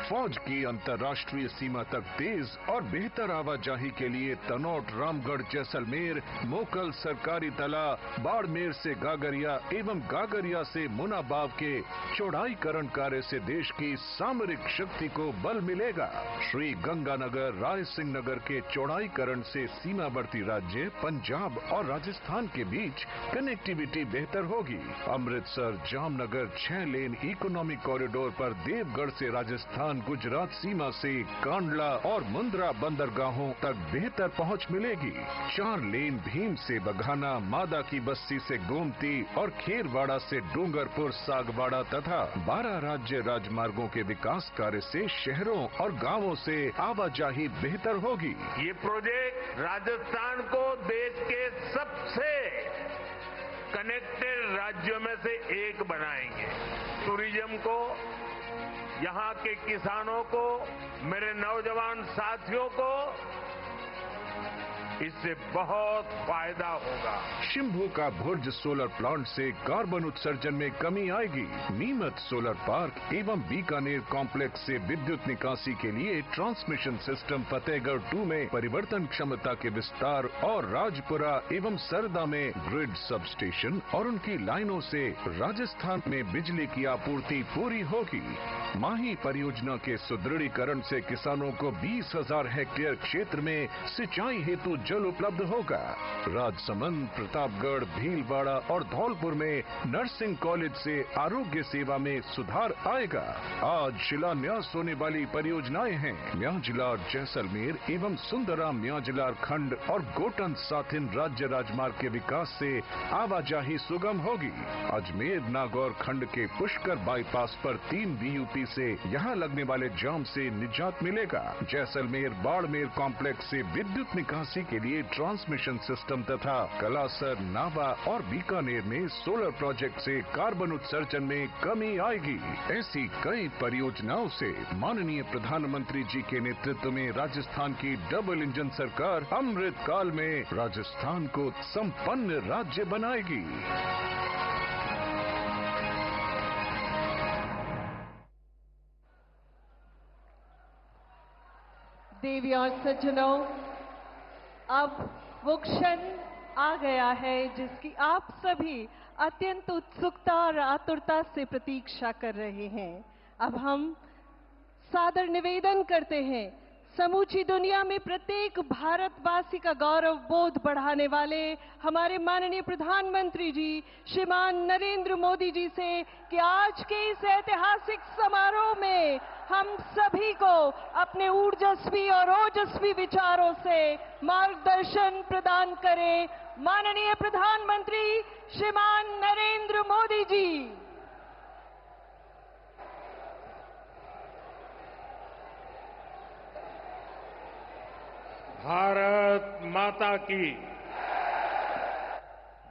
फौज की अंतर्राष्ट्रीय सीमा तक तेज और बेहतर आवाजाही के लिए तनौट, रामगढ़, जैसलमेर, मोकल, सरकारी तला, बाड़मेर से गागरिया एवं गागरिया से मुनाबाव के चौड़ाईकरण कार्य से देश की सामरिक शक्ति को बल मिलेगा। श्री गंगानगर, राय सिंह नगर के चौड़ाईकरण से सीमावर्ती राज्य पंजाब और राजस्थान के बीच कनेक्टिविटी बेहतर होगी। अमृतसर जामनगर 6 लेन इकोनॉमिक कॉरिडोर पर देवगढ़ से राजस्थान गुजरात सीमा से कांडला और मुंद्रा बंदरगाहों तक बेहतर पहुंच मिलेगी। 4 लेन भीम से बघाना, मादा की बस्ती से गोमती और खेरवाड़ा से डूंगरपुर, सागवाड़ा तथा 12 राज्य राजमार्गों के विकास कार्य से शहरों और गांवों से आवाजाही बेहतर होगी। ये प्रोजेक्ट राजस्थान को देश के सबसे कनेक्टेड राज्यों में से एक बनाएंगे। टूरिज्म को, यहाँ के किसानों को, मेरे नौजवान साथियों को इससे बहुत फायदा होगा। शिम्भू का भुर्ज सोलर प्लांट से कार्बन उत्सर्जन में कमी आएगी। नीमच सोलर पार्क एवं बीकानेर कॉम्प्लेक्स से विद्युत निकासी के लिए ट्रांसमिशन सिस्टम फतेहगढ़ 2 में परिवर्तन क्षमता के विस्तार और राजपुरा एवं सरदा में ग्रिड सब स्टेशन और उनकी लाइनों से राजस्थान में बिजली की आपूर्ति पूरी होगी। माही परियोजना के सुदृढ़ीकरण से किसानों को 20,000 हेक्टेयर क्षेत्र में सिंचाई हेतु जल उपलब्ध होगा। राजसमंद, प्रतापगढ़, भीलवाड़ा और धौलपुर में नर्सिंग कॉलेज से आरोग्य सेवा में सुधार आएगा। आज शिलान्यास होने वाली परियोजनाएं हैं म्याजिलार जैसलमेर एवं सुंदराम म्याजिलार खंड और गोटन साथिन राज्य राजमार्ग के विकास से आवाजाही सुगम होगी। अजमेर नागौर खंड के पुष्कर बाईपास पर 3 BUP से यहां लगने वाले जाम से निजात मिलेगा। जैसलमेर बाड़मेर कॉम्प्लेक्स से विद्युत निकासी के लिए ट्रांसमिशन सिस्टम तथा कलासर, नावा और बीकानेर में सोलर प्रोजेक्ट से कार्बन उत्सर्जन में कमी आएगी। ऐसी कई परियोजनाओं से माननीय प्रधानमंत्री जी के नेतृत्व में राजस्थान की डबल इंजन सरकार अमृत काल में राजस्थान को संपन्न राज्य बनाएगी। देवी और सज्जनों, अब वो क्षण आ गया है जिसकी आप सभी अत्यंत उत्सुकता और आतुरता से प्रतीक्षा कर रहे हैं। अब हम सादर निवेदन करते हैं समूची दुनिया में प्रत्येक भारतवासी का गौरव बोध बढ़ाने वाले हमारे माननीय प्रधानमंत्री जी श्रीमान नरेंद्र मोदी जी से कि आज के इस ऐतिहासिक समारोह में हम सभी को अपने ऊर्जस्वी और ओजस्वी विचारों से मार्गदर्शन प्रदान करें। माननीय प्रधानमंत्री श्रीमान नरेंद्र मोदी जी। भारत माता की,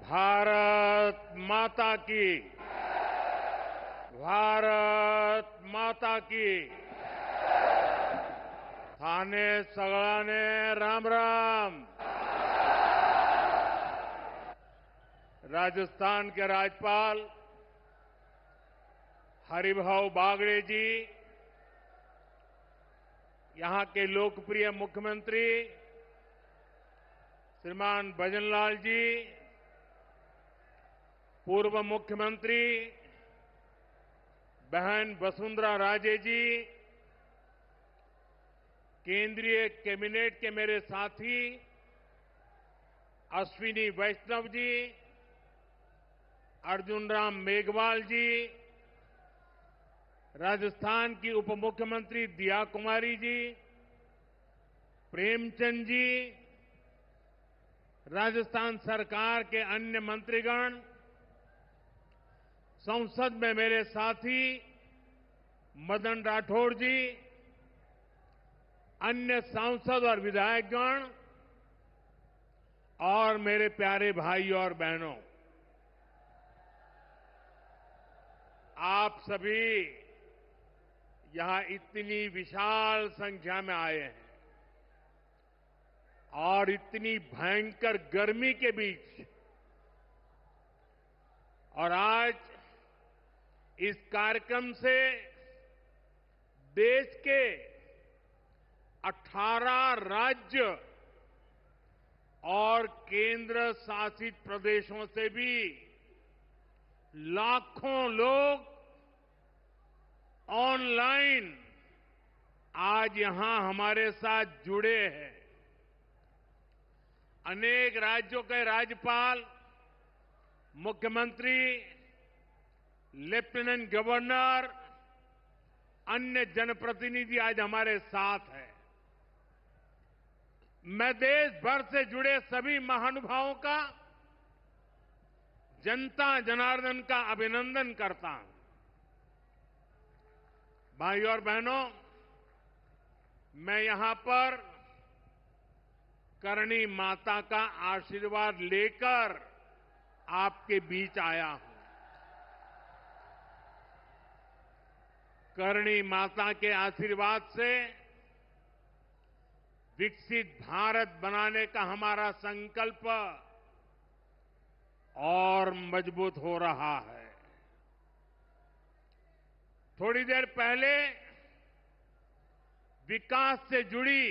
भारत माता की, भारत माता की। थाने सगळाने राम राम। राजस्थान के राज्यपाल हरिभाऊ बागड़े जी, यहां के लोकप्रिय मुख्यमंत्री श्रीमान भजनलाल जी, पूर्व मुख्यमंत्री बहन वसुंधरा राजे जी, केंद्रीय कैबिनेट के मेरे साथी अश्विनी वैष्णव जी, अर्जुन राम मेघवाल जी, राजस्थान की उप मुख्यमंत्री दिया कुमारी जी, प्रेमचंद जी, राजस्थान सरकार के अन्य मंत्रीगण, संसद में मेरे साथी मदन राठौड़ जी, अन्य सांसद और विधायकगण और मेरे प्यारे भाई और बहनों, आप सभी यहां इतनी विशाल संख्या में आए हैं और इतनी भयंकर गर्मी के बीच, और आज इस कार्यक्रम से देश के 18 राज्य और केंद्र शासित प्रदेशों से भी लाखों लोग ऑनलाइन आज यहां हमारे साथ जुड़े हैं। अनेक राज्यों के राज्यपाल, मुख्यमंत्री, लेफ्टिनेंट गवर्नर, अन्य जनप्रतिनिधि आज हमारे साथ हैं। मैं देश भर से जुड़े सभी महानुभावों का, जनता जनार्दन का अभिनंदन करता हूं। भाइयों और बहनों, मैं यहां पर करणी माता का आशीर्वाद लेकर आपके बीच आया हूं। करणी माता के आशीर्वाद से विकसित भारत बनाने का हमारा संकल्प और मजबूत हो रहा है। थोड़ी देर पहले विकास से जुड़ी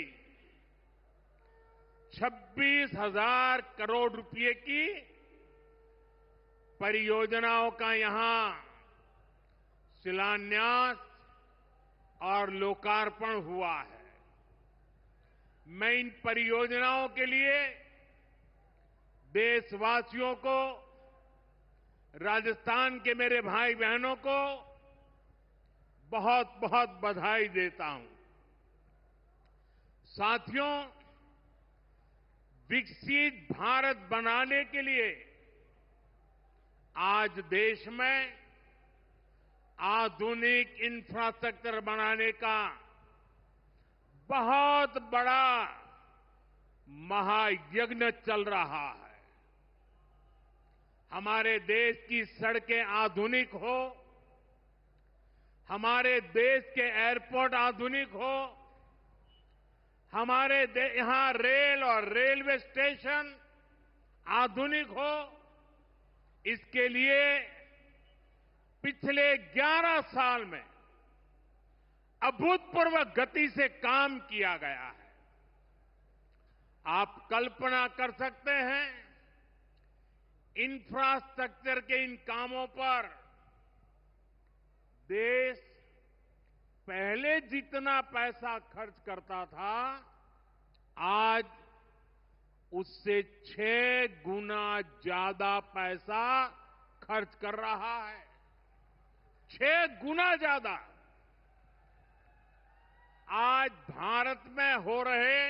26,000 करोड़ रुपए की परियोजनाओं का यहां शिलान्यास और लोकार्पण हुआ है। मैं इन परियोजनाओं के लिए देशवासियों को, राजस्थान के मेरे भाई बहनों को बहुत बहुत बधाई देता हूं। साथियों, विकसित भारत बनाने के लिए आज देश में आधुनिक इंफ्रास्ट्रक्चर बनाने का बहुत बड़ा महायज्ञ चल रहा है। हमारे देश की सड़कें आधुनिक हो, हमारे देश के एयरपोर्ट आधुनिक हो, हमारे यहां रेल और रेलवे स्टेशन आधुनिक हो, इसके लिए पिछले 11 साल में अभूतपूर्व गति से काम किया गया है। आप कल्पना कर सकते हैं, इंफ्रास्ट्रक्चर के इन कामों पर देश पहले जितना पैसा खर्च करता था, आज उससे 6 गुना ज्यादा पैसा खर्च कर रहा है। 6 गुना ज्यादा। आज भारत में हो रहे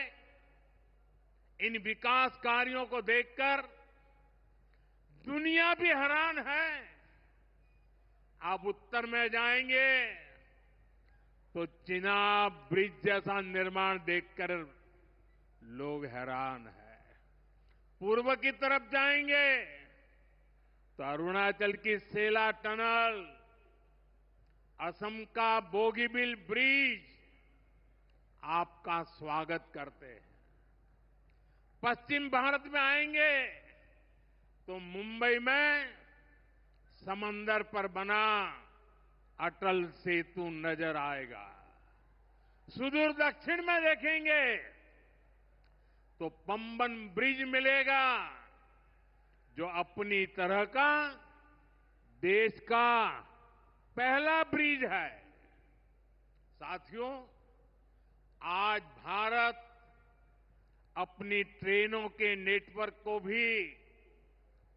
इन विकास कार्यों को देखकर दुनिया भी हैरान है। आप उत्तर में जाएंगे तो चिनाब ब्रिज जैसा निर्माण देखकर लोग हैरान हैं। पूर्व की तरफ जाएंगे तो अरुणाचल की सेला टनल, असम का बोगीबिल ब्रिज आपका स्वागत करते हैं। पश्चिम भारत में आएंगे तो मुंबई में समंदर पर बना अटल सेतु नजर आएगा। सुदूर दक्षिण में देखेंगे तो पंबन ब्रिज मिलेगा, जो अपनी तरह का देश का पहला ब्रिज है। साथियों, आज भारत अपनी ट्रेनों के नेटवर्क को भी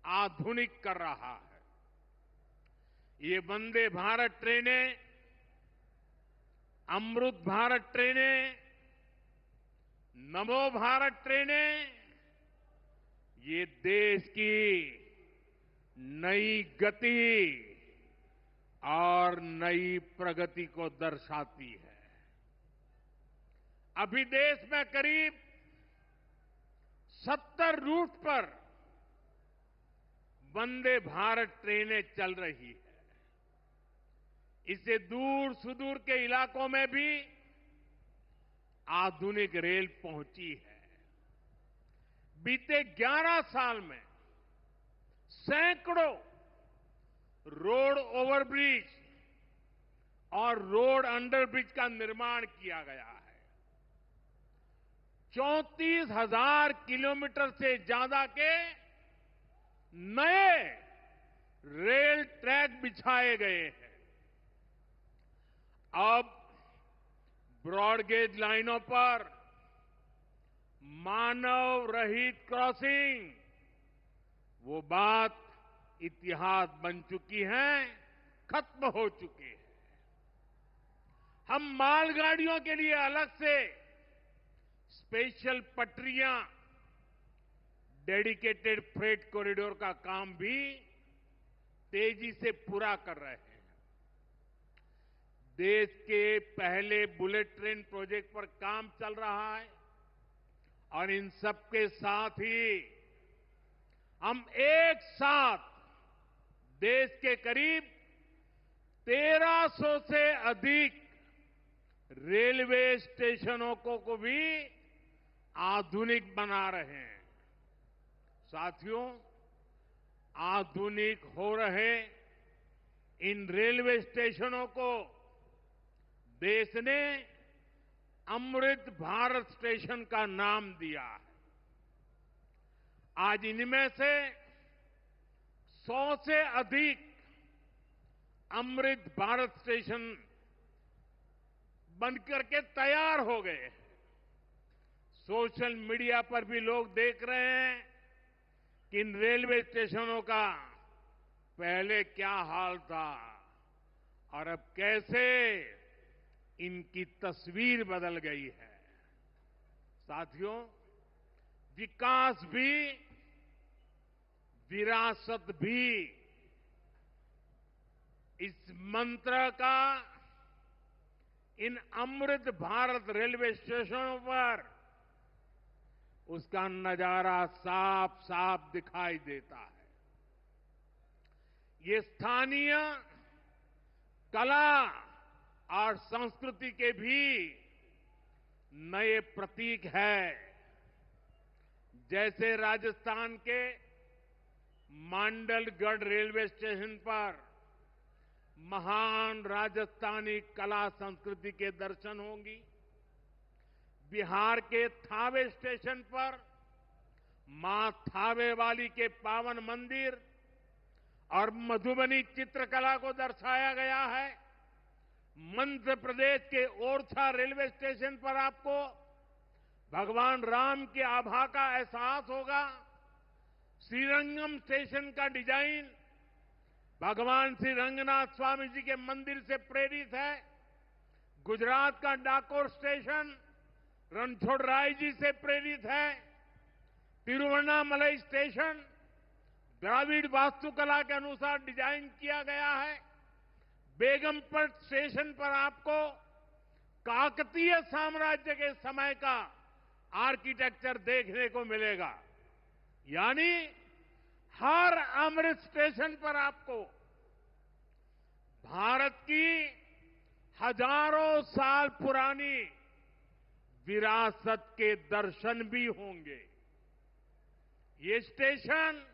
आधुनिक कर रहा है। ये वंदे भारत ट्रेनें, अमृत भारत ट्रेनें, नमो भारत ट्रेनें, ये देश की नई गति और नई प्रगति को दर्शाती है। अभी देश में करीब 70 रूट पर वंदे भारत ट्रेनें चल रही है। इससे दूर सुदूर के इलाकों में भी आधुनिक रेल पहुंची है। बीते 11 साल में सैकड़ों रोड ओवरब्रिज और रोड अंडरब्रिज का निर्माण किया गया है। 34,000 किलोमीटर से ज्यादा के नए रेल ट्रैक बिछाए गए हैं। अब ब्रॉडगेज लाइनों पर मानव रहित क्रॉसिंग, वो बात इतिहास बन चुकी है, खत्म हो चुकी है। हम मालगाड़ियों के लिए अलग से स्पेशल पटरियां, डेडिकेटेड फ्रेट कॉरिडोर का काम भी तेजी से पूरा कर रहे हैं। देश के पहले बुलेट ट्रेन प्रोजेक्ट पर काम चल रहा है और इन सबके साथ ही हम एक साथ देश के करीब 1300 से अधिक रेलवे स्टेशनों को भी आधुनिक बना रहे हैं। साथियों, आधुनिक हो रहे इन रेलवे स्टेशनों को देश ने अमृत भारत स्टेशन का नाम दिया है। आज इनमें से 100 से अधिक अमृत भारत स्टेशन बनकर के तैयार हो गए। सोशल मीडिया पर भी लोग देख रहे हैं कि इन रेलवे स्टेशनों का पहले क्या हाल था और अब कैसे इनकी तस्वीर बदल गई है। साथियों, विकास भी विरासत भी, इस मंत्र का इन अमृत भारत रेलवे स्टेशनों पर उसका नजारा साफ साफ दिखाई देता है। ये स्थानीय कला और संस्कृति के भी नए प्रतीक है। जैसे राजस्थान के मांडलगढ़ रेलवे स्टेशन पर महान राजस्थानी कला संस्कृति के दर्शन होंगी। बिहार के थावे स्टेशन पर मां थावे वाली के पावन मंदिर और मधुबनी चित्रकला को दर्शाया गया है। मध्य प्रदेश के ओरछा रेलवे स्टेशन पर आपको भगवान राम की आभा का एहसास होगा। श्रीरंगम स्टेशन का डिजाइन भगवान श्री रंगनाथ स्वामी जी के मंदिर से प्रेरित है। गुजरात का डाकोर स्टेशन रणछोड़राय जी से प्रेरित है। तिरुवन्नामलई स्टेशन द्राविड़ वास्तुकला के अनुसार डिजाइन किया गया है। बेगमपट स्टेशन पर आपको काकतीय साम्राज्य के समय का आर्किटेक्चर देखने को मिलेगा। यानी हर अमृत स्टेशन पर आपको भारत की हजारों साल पुरानी विरासत के दर्शन भी होंगे। ये स्टेशन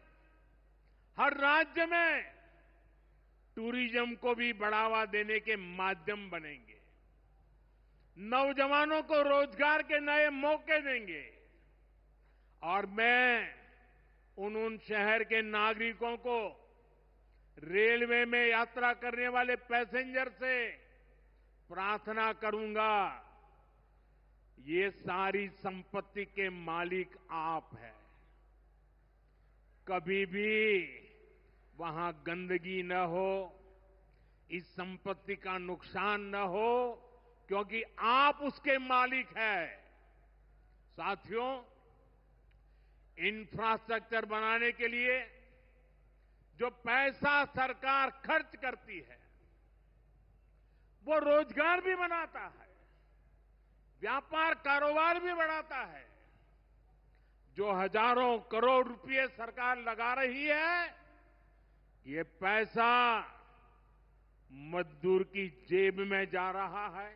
हर राज्य में टूरिज्म को भी बढ़ावा देने के माध्यम बनेंगे, नौजवानों को रोजगार के नए मौके देंगे। और मैं उन शहर के नागरिकों को, रेलवे में यात्रा करने वाले पैसेंजर से प्रार्थना करूंगा, ये सारी संपत्ति के मालिक आप हैं। कभी भी वहां गंदगी न हो, इस संपत्ति का नुकसान न हो, क्योंकि आप उसके मालिक हैं। साथियों, इंफ्रास्ट्रक्चर बनाने के लिए जो पैसा सरकार खर्च करती है, वो रोजगार भी बनाता है, व्यापार कारोबार भी बढ़ाता है। जो हजारों करोड़ रुपए सरकार लगा रही है, ये पैसा मजदूर की जेब में जा रहा है,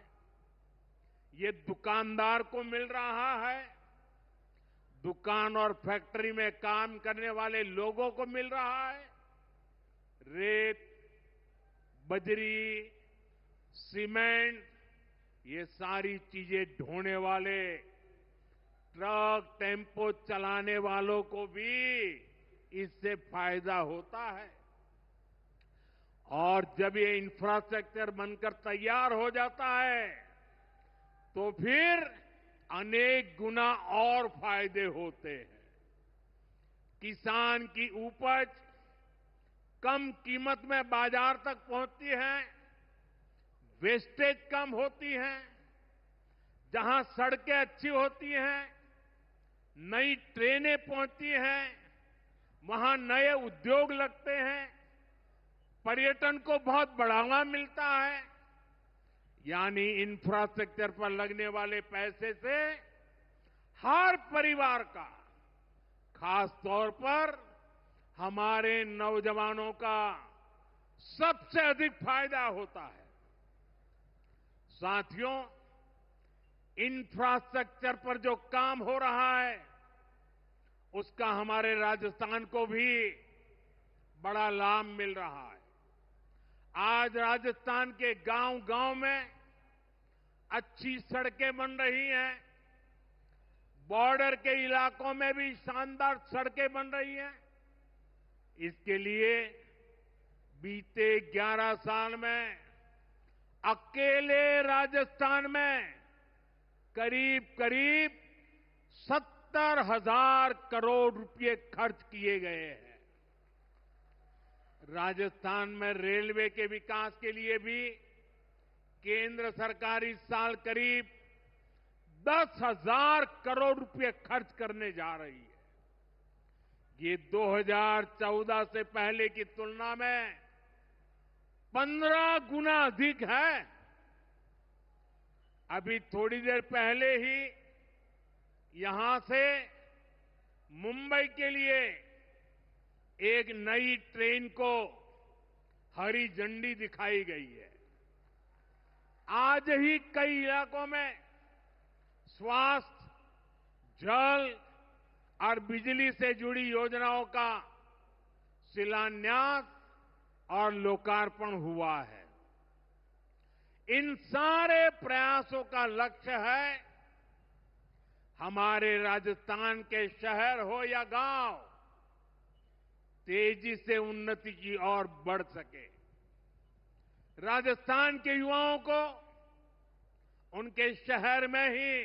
ये दुकानदार को मिल रहा है, दुकान और फैक्ट्री में काम करने वाले लोगों को मिल रहा है। रेत, बजरी, सीमेंट, ये सारी चीजें ढोने वाले ट्रक, टेम्पो चलाने वालों को भी इससे फायदा होता है। और जब ये इंफ्रास्ट्रक्चर बनकर तैयार हो जाता है, तो फिर अनेक गुना और फायदे होते हैं। किसान की उपज कम कीमत में बाजार तक पहुंचती है, वेस्टेज कम होती है, जहां सड़कें अच्छी होती हैं, नई ट्रेनें पहुंचती हैं, वहां नए उद्योग लगते हैं, पर्यटन को बहुत बढ़ावा मिलता है। यानी इंफ्रास्ट्रक्चर पर लगने वाले पैसे से हर परिवार का, खास तौर पर हमारे नौजवानों का सबसे अधिक फायदा होता है। साथियों, इंफ्रास्ट्रक्चर पर जो काम हो रहा है उसका हमारे राजस्थान को भी बड़ा लाभ मिल रहा है। आज राजस्थान के गांव-गांव में अच्छी सड़कें बन रही हैं। बॉर्डर के इलाकों में भी शानदार सड़कें बन रही हैं। इसके लिए बीते 11 साल में अकेले राजस्थान में करीब 70,000 करोड़ रुपए खर्च किए गए हैं। राजस्थान में रेलवे के विकास के लिए भी केंद्र सरकार इस साल करीब 10,000 करोड़ रुपए खर्च करने जा रही है। ये 2014 से पहले की तुलना में 15 गुना अधिक है। अभी थोड़ी देर पहले ही यहां से मुंबई के लिए एक नई ट्रेन को हरी झंडी दिखाई गई है। आज ही कई इलाकों में स्वास्थ्य, जल और बिजली से जुड़ी योजनाओं का शिलान्यास और लोकार्पण हुआ है। इन सारे प्रयासों का लक्ष्य है हमारे राजस्थान के शहर हो या गांव तेजी से उन्नति की ओर बढ़ सके। राजस्थान के युवाओं को उनके शहर में ही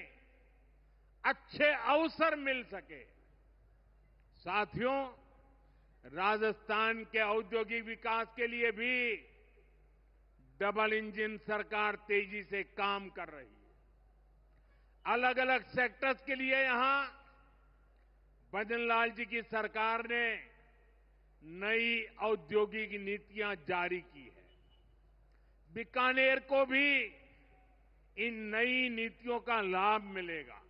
अच्छे अवसर मिल सके। साथियों, राजस्थान के औद्योगिक विकास के लिए भी डबल इंजन सरकार तेजी से काम कर रही है। अलग अलग सेक्टर्स के लिए यहां भजनलाल जी की सरकार ने नई औद्योगिक नीतियां जारी की है। बीकानेर को भी इन नई नीतियों का लाभ मिलेगा।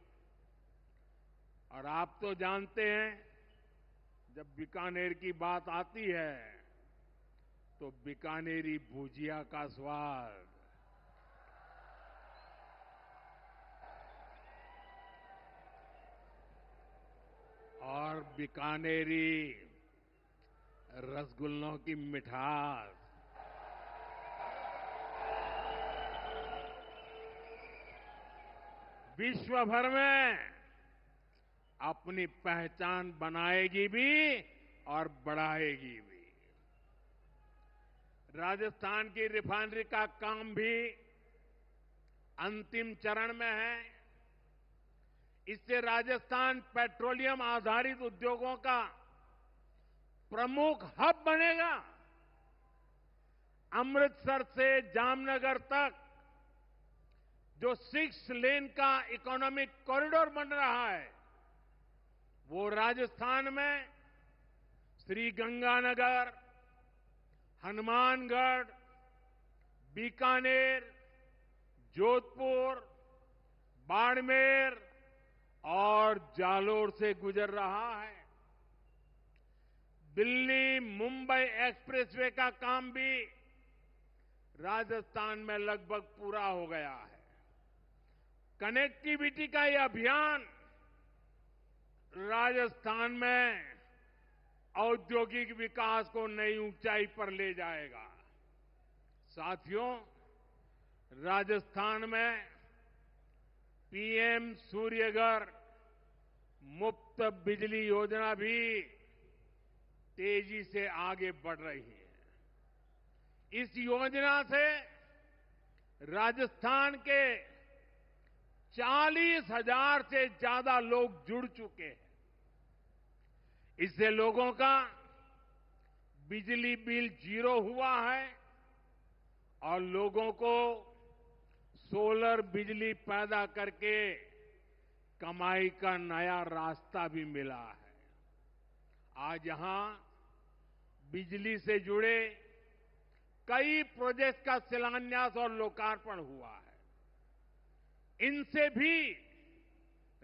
और आप तो जानते हैं, जब बीकानेर की बात आती है तो बीकानेरी भुजिया का स्वाद और बीकानेरी रसगुल्लों की मिठास विश्व भर में अपनी पहचान बनाएगी भी और बढ़ाएगी भी। राजस्थान की रिफाइनरी का काम भी अंतिम चरण में है। इससे राजस्थान पेट्रोलियम आधारित उद्योगों का प्रमुख हब बनेगा। अमृतसर से जामनगर तक जो 6 लेन का इकोनॉमिक कॉरिडोर बन रहा है, वो राजस्थान में श्रीगंगानगर, हनुमानगढ़, बीकानेर, जोधपुर, बाड़मेर और जालोर से गुजर रहा है। दिल्ली मुंबई एक्सप्रेसवे का काम भी राजस्थान में लगभग पूरा हो गया है। कनेक्टिविटी का ये अभियान राजस्थान में औद्योगिक विकास को नई ऊंचाई पर ले जाएगा। साथियों, राजस्थान में पीएम सूर्यघर मुफ्त बिजली योजना भी तेजी से आगे बढ़ रही है। इस योजना से राजस्थान के 40,000 से ज्यादा लोग जुड़ चुके हैं। इससे लोगों का बिजली बिल 0 हुआ है और लोगों को सोलर बिजली पैदा करके कमाई का नया रास्ता भी मिला है। आज यहां बिजली से जुड़े कई प्रोजेक्ट का शिलान्यास और लोकार्पण हुआ है। इनसे भी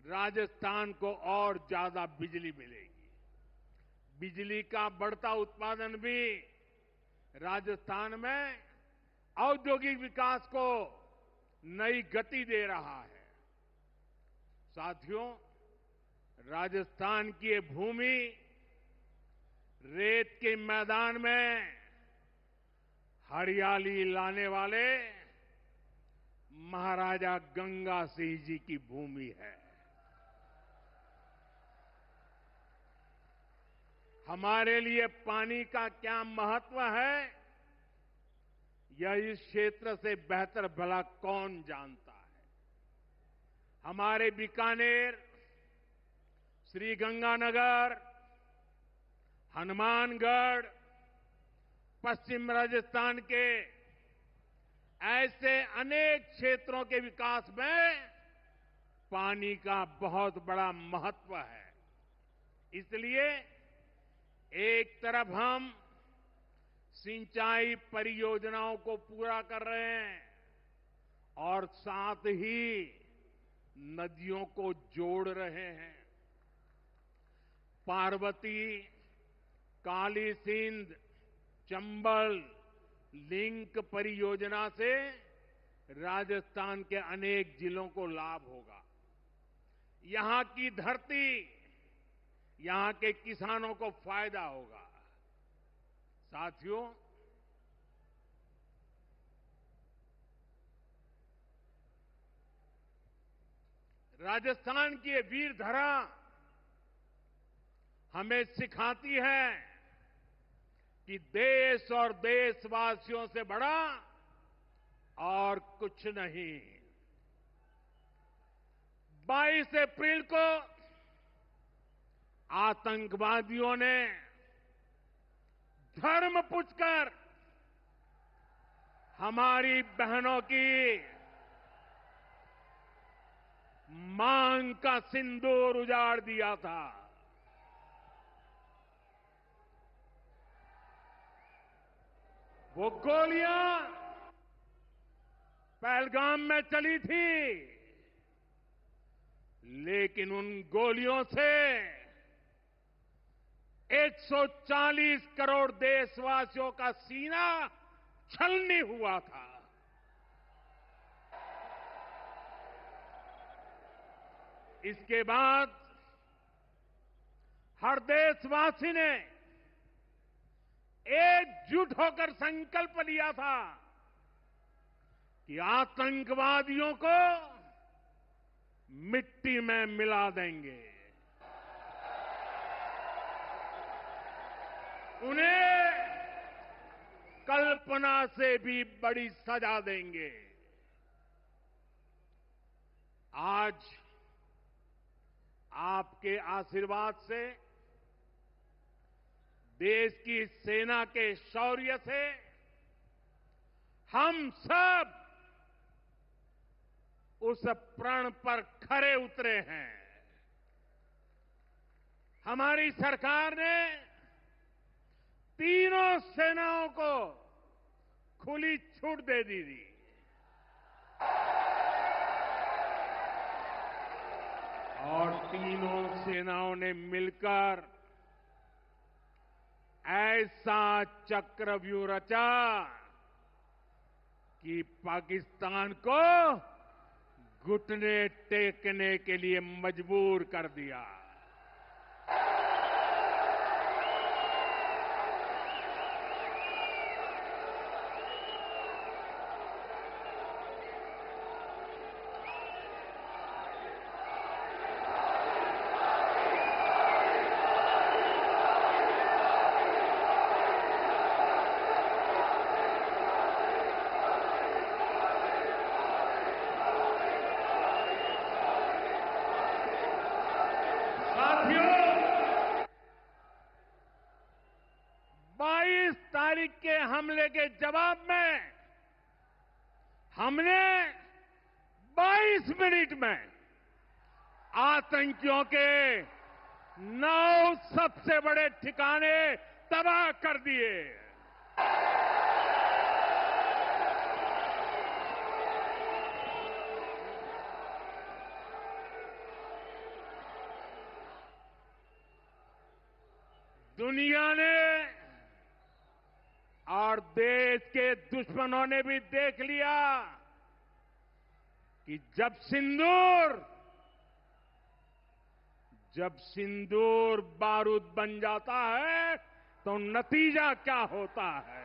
राजस्थान को और ज्यादा बिजली मिलेगी। बिजली का बढ़ता उत्पादन भी राजस्थान में औद्योगिक विकास को नई गति दे रहा है। साथियों, राजस्थान की ये भूमि रेत के मैदान में हरियाली लाने वाले महाराजा गंगा सिंह जी की भूमि है। हमारे लिए पानी का क्या महत्व है, यह इस क्षेत्र से बेहतर भला कौन जानता है। हमारे बीकानेर, श्रीगंगानगर, हनुमानगढ़, पश्चिम राजस्थान के ऐसे अनेक क्षेत्रों के विकास में पानी का बहुत बड़ा महत्व है। इसलिए एक तरफ हम सिंचाई परियोजनाओं को पूरा कर रहे हैं और साथ ही नदियों को जोड़ रहे हैं। पार्वती, काली सिंध, चंबल लिंक परियोजना से राजस्थान के अनेक जिलों को लाभ होगा। यहां की धरती, यहां के किसानों को फायदा होगा। साथियों, राजस्थान की ये वीर धरा हमें सिखाती है कि देश और देशवासियों से बड़ा और कुछ नहीं। 22 अप्रैल को आतंकवादियों ने धर्म पूछकर हमारी बहनों की मांग का सिंदूर उजाड़ दिया था। वो गोलियां पहलगाम में चली थी, लेकिन उन गोलियों से 140 करोड़ देशवासियों का सीना छलनी हुआ था। इसके बाद हर देशवासी ने एकजुट होकर संकल्प लिया था कि आतंकवादियों को मिट्टी में मिला देंगे, उन्हें कल्पना से भी बड़ी सजा देंगे। आज आपके आशीर्वाद से, देश की सेना के शौर्य से हम सब उस प्रण पर खरे उतरे हैं। हमारी सरकार ने तीनों सेनाओं को खुली छूट दे दी थी। और तीनों सेनाओं ने मिलकर ऐसा चक्रव्यूह रचा कि पाकिस्तान को घुटने टेकने के लिए मजबूर कर दिया। तारीख के हमले के जवाब में हमने 22 मिनट में आतंकियों के 9 सबसे बड़े ठिकाने तबाह कर दिए। दुनिया ने और देश के दुश्मनों ने भी देख लिया कि जब सिंदूर जब सिंदूर बारूद बन जाता है तो नतीजा क्या होता है।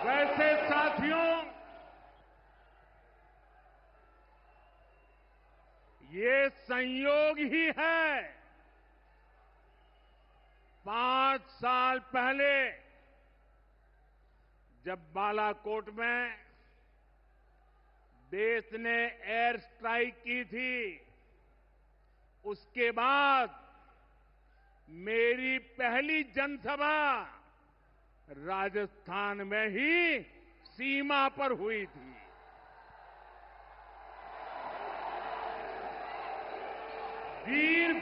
वैसे साथियों, ये संयोग ही है। 5 साल पहले जब बालाकोट में देश ने एयर स्ट्राइक की थी, उसके बाद मेरी पहली जनसभा राजस्थान में ही सीमा पर हुई थी। वीर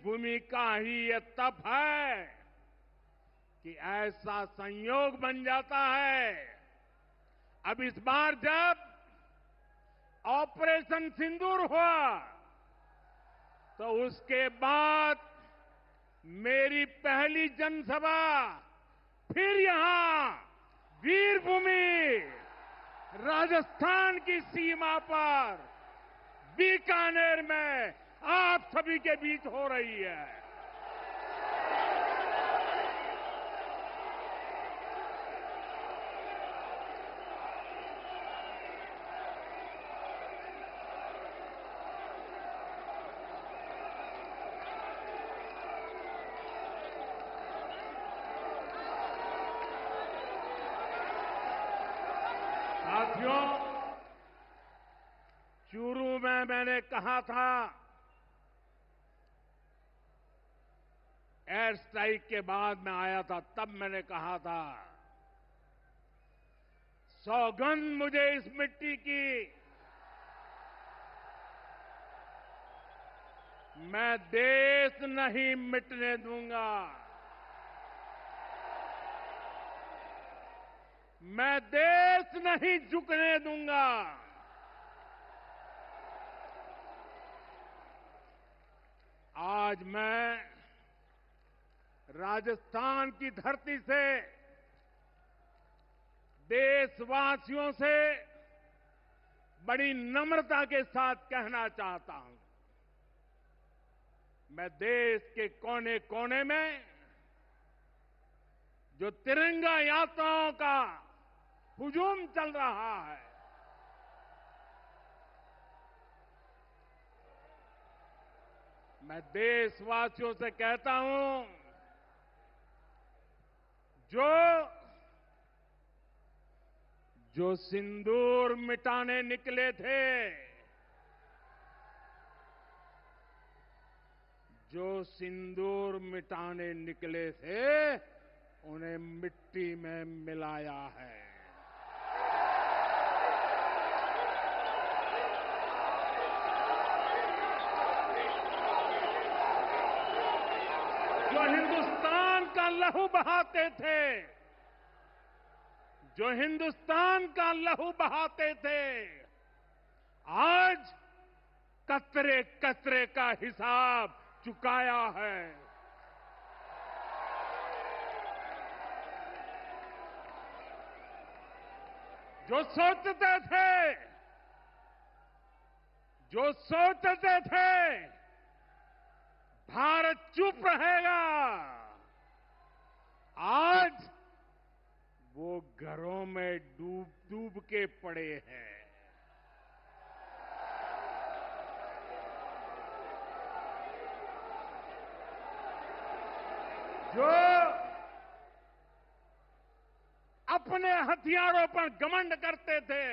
भूमि का ही ये तप है कि ऐसा संयोग बन जाता है। अब इस बार जब ऑपरेशन सिंदूर हुआ तो उसके बाद मेरी पहली जनसभा फिर यहां वीरभूमि राजस्थान की सीमा पर बीकानेर में आप सभी के बीच हो रही है। साथियों, चूरू में मैंने कहा था, एयर स्ट्राइक के बाद मैं आया था, तब मैंने कहा था, सौगंध मुझे इस मिट्टी की, मैं देश नहीं मिटने दूंगा। मैं देश नहीं झुकने दूंगा। आज मैं राजस्थान की धरती से देशवासियों से बड़ी नम्रता के साथ कहना चाहता हूं, मैं देश के कोने कोने में जो तिरंगा यात्राओं का हुजूम चल रहा है, मैं देशवासियों से कहता हूं, जो सिंदूर मिटाने निकले थे, जो सिंदूर मिटाने निकले थे, उन्हें मिट्टी में मिलाया है। जो हिंदुस्तान का लहू बहाते थे, जो हिंदुस्तान का लहू बहाते थे, आज कतरे कतरे का हिसाब चुकाया है। जो सोचते थे भारत चुप रहेगा, आज वो घरों में डूब डूब के पड़े हैं। जो अपने हथियारों पर घमंड करते थे,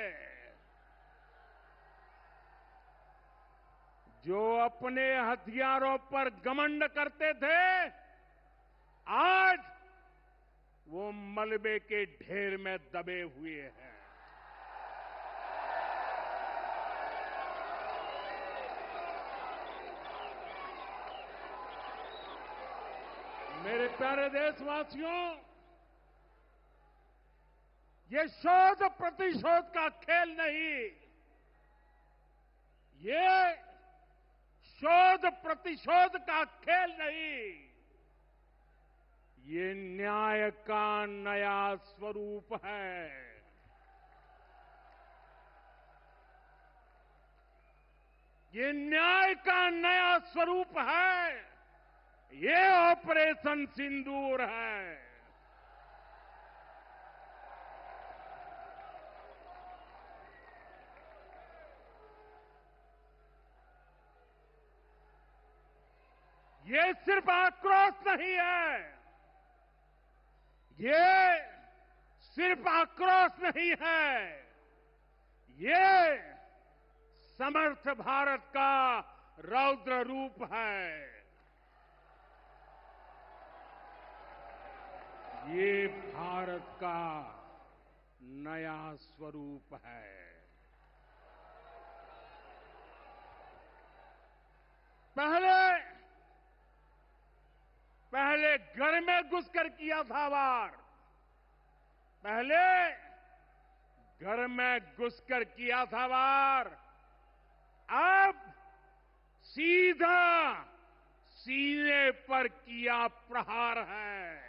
जो अपने हथियारों पर घमंड करते थे, आज वो मलबे के ढेर में दबे हुए हैं। मेरे प्यारे देशवासियों, ये शोध प्रतिशोध का खेल नहीं, ये शोध प्रतिशोध का खेल नहीं, ये न्याय का नया स्वरूप है। ये न्याय का नया स्वरूप है। ये ऑपरेशन सिंदूर है। ये सिर्फ आक्रोश नहीं है, ये सिर्फ आक्रोश नहीं है, ये समर्थ भारत का रौद्र रूप है। ये भारत का नया स्वरूप है। पहले घर में घुसकर किया था वार, पहले घर में घुसकर किया था वार, अब सीधा सीने पर किया प्रहार है।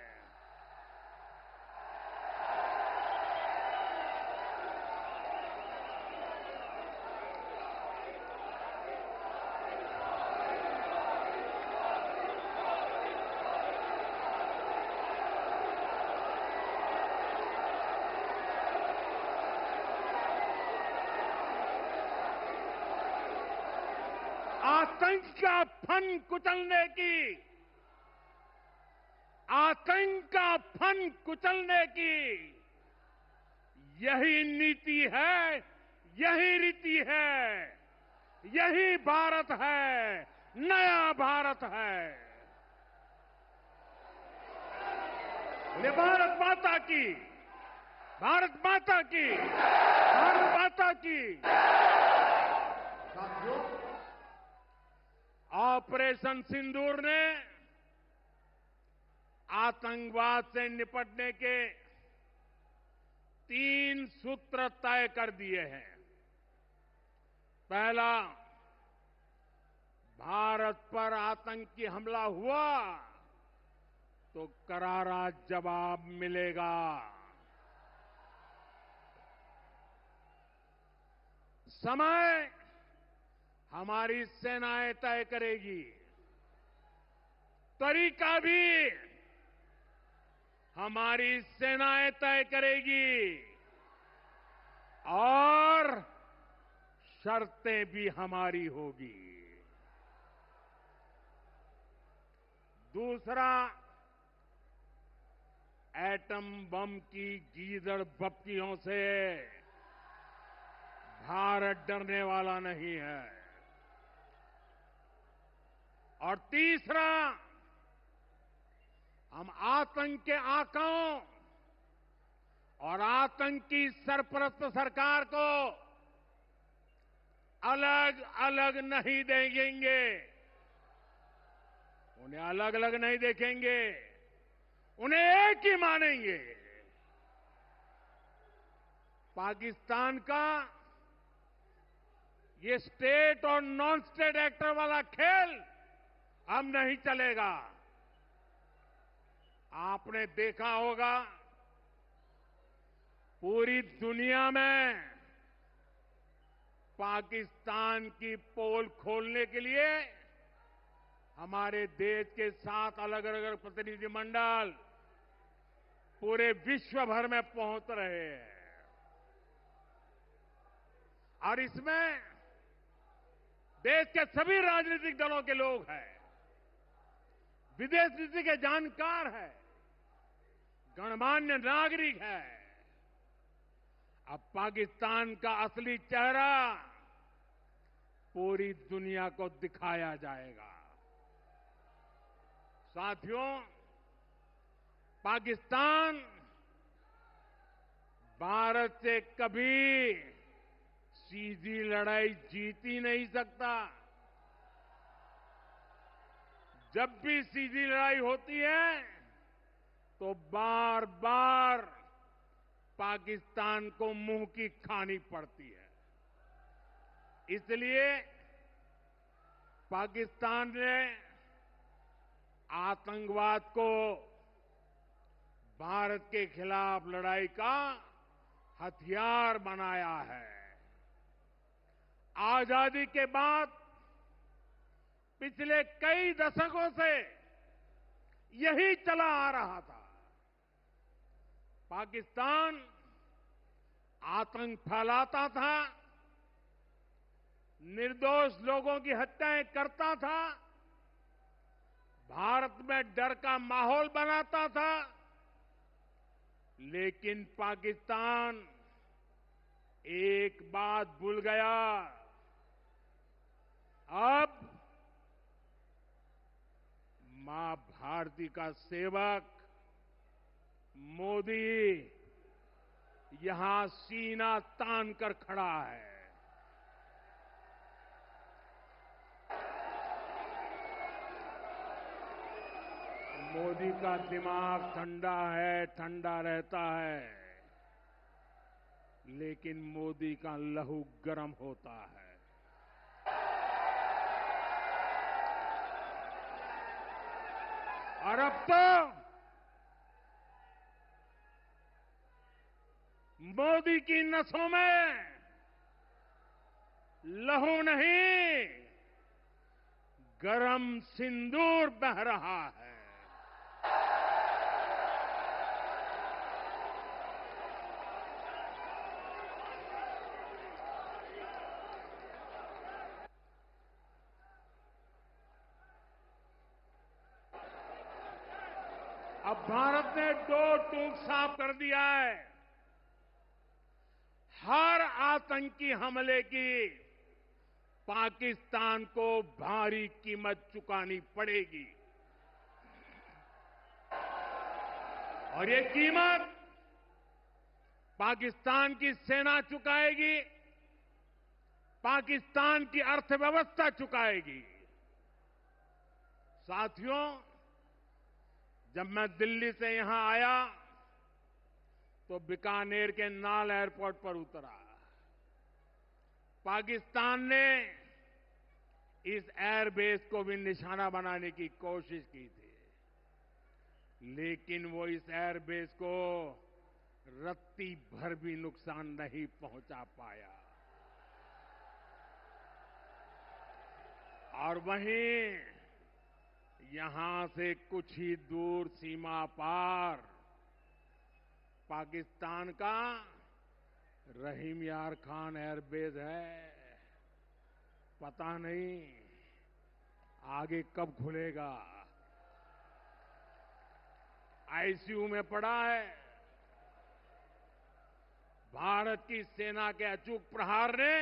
आतंक का फन कुचलने की, आतंक का फन कुचलने की यही नीति है, यही रीति है, यही भारत है, नया भारत है। ये भारत माता की, भारत माता की, भारत माता की। ऑपरेशन सिंदूर ने आतंकवाद से निपटने के 3 सूत्र तय कर दिए हैं। पहला, भारत पर आतंकी हमला हुआ तो करारा जवाब मिलेगा। समय हमारी सेनाएं तय करेगी, तरीका भी हमारी सेनाएं तय करेगी और शर्तें भी हमारी होगी। दूसरा, एटम बम की गीदड़ बप्तियों से भारत डरने वाला नहीं है। और तीसरा, हम आतंक के आकाओं और आतंकी सरपरस्त सरकार को अलग अलग नहीं देखेंगे, उन्हें अलग अलग नहीं देखेंगे, उन्हें एक ही मानेंगे। पाकिस्तान का ये स्टेट और नॉन स्टेट एक्टर वाला खेल अब नहीं चलेगा। आपने देखा होगा, पूरी दुनिया में पाकिस्तान की पोल खोलने के लिए हमारे देश के 7 अलग अलग प्रतिनिधिमंडल पूरे विश्व भर में पहुंच रहे हैं और इसमें देश के सभी राजनीतिक दलों के लोग हैं, विदेश नीति के जानकार हैं, गणमान्य नागरिक हैं। अब पाकिस्तान का असली चेहरा पूरी दुनिया को दिखाया जाएगा। साथियों, पाकिस्तान भारत से कभी सीधी लड़ाई जीत ही नहीं सकता। जब भी सीधी लड़ाई होती है तो बार बार पाकिस्तान को मुंह की खानी पड़ती है। इसलिए पाकिस्तान ने आतंकवाद को भारत के खिलाफ लड़ाई का हथियार बनाया है। आजादी के बाद पिछले कई दशकों से यही चला आ रहा था। पाकिस्तान आतंक फैलाता था, निर्दोष लोगों की हत्याएं करता था, भारत में डर का माहौल बनाता था। लेकिन पाकिस्तान एक बात भूल गया। अब मां भारती का सेवक मोदी यहां सीना तान कर खड़ा है। मोदी का दिमाग ठंडा है, ठंडा रहता है, लेकिन मोदी का लहू गर्म होता है। और अब तो मोदी की नसों में लहू नहीं, गरम सिंदूर बह रहा है। अब भारत ने दो टूक साफ कर दिया है। हर आतंकी हमले की पाकिस्तान को भारी कीमत चुकानी पड़ेगी और ये कीमत पाकिस्तान की सेना चुकाएगी, पाकिस्तान की अर्थव्यवस्था चुकाएगी। साथियों, जब मैं दिल्ली से यहां आया तो बीकानेर के नाल एयरपोर्ट पर उतरा। पाकिस्तान ने इस एयरबेस को भी निशाना बनाने की कोशिश की थी, लेकिन वो इस एयरबेस को रत्ती भर भी नुकसान नहीं पहुंचा पाया। और वहीं यहां से कुछ ही दूर सीमा पार पाकिस्तान का रहीम यार खान एयरबेस है। पता नहीं आगे कब खुलेगा। आईसीयू में पड़ा है। भारत की सेना के अचूक प्रहार ने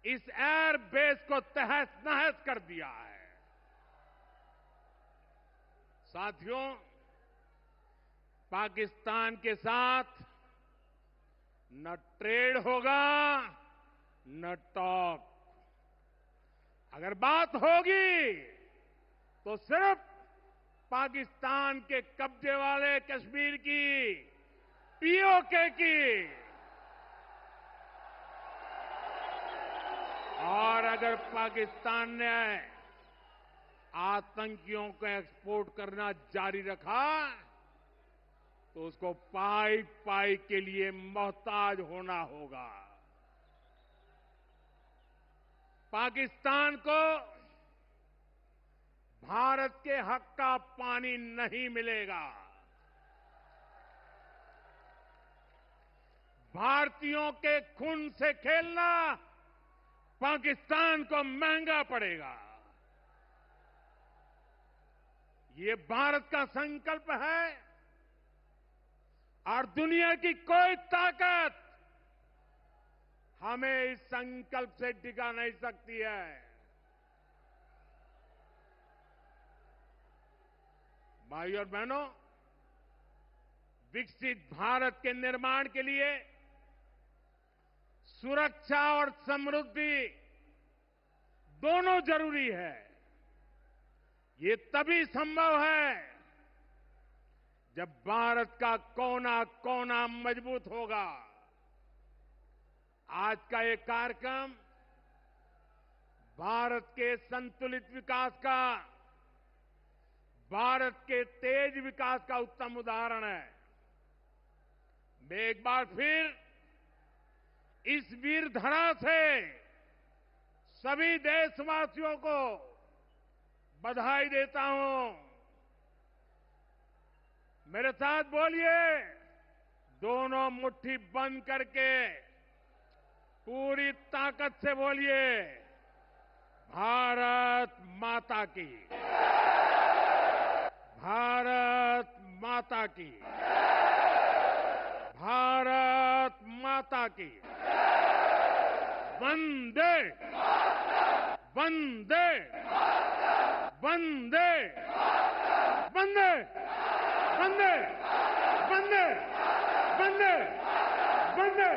इस एयरबेस को तहस नहस कर दिया है। साथियों, पाकिस्तान के साथ न ट्रेड होगा न टॉक। अगर बात होगी तो सिर्फ पाकिस्तान के कब्जे वाले कश्मीर की, पीओके की। और अगर पाकिस्तान ने आतंकियों को एक्सपोर्ट करना जारी रखा तो उसको पाई पाई के लिए मोहताज होना होगा। पाकिस्तान को भारत के हक का पानी नहीं मिलेगा। भारतीयों के खून से खेलना पाकिस्तान को महंगा पड़ेगा। ये भारत का संकल्प है और दुनिया की कोई ताकत हमें इस संकल्प से टिका नहीं सकती है। भाइयों और बहनों, विकसित भारत के निर्माण के लिए सुरक्षा और समृद्धि दोनों जरूरी है। ये तभी संभव है जब भारत का कोना कोना मजबूत होगा। आज का ये कार्यक्रम भारत के संतुलित विकास का, भारत के तेज विकास का उत्तम उदाहरण है। मैं एक बार फिर इस वीर धरा से सभी देशवासियों को बधाई देता हूं। मेरे साथ बोलिए, दोनों मुट्ठी बंद करके पूरी ताकत से बोलिए, भारत माता की, भारत माता की, भारत माता की। वंदे वंदे वंदे वंदे वंदे वंदे वंदे वंदे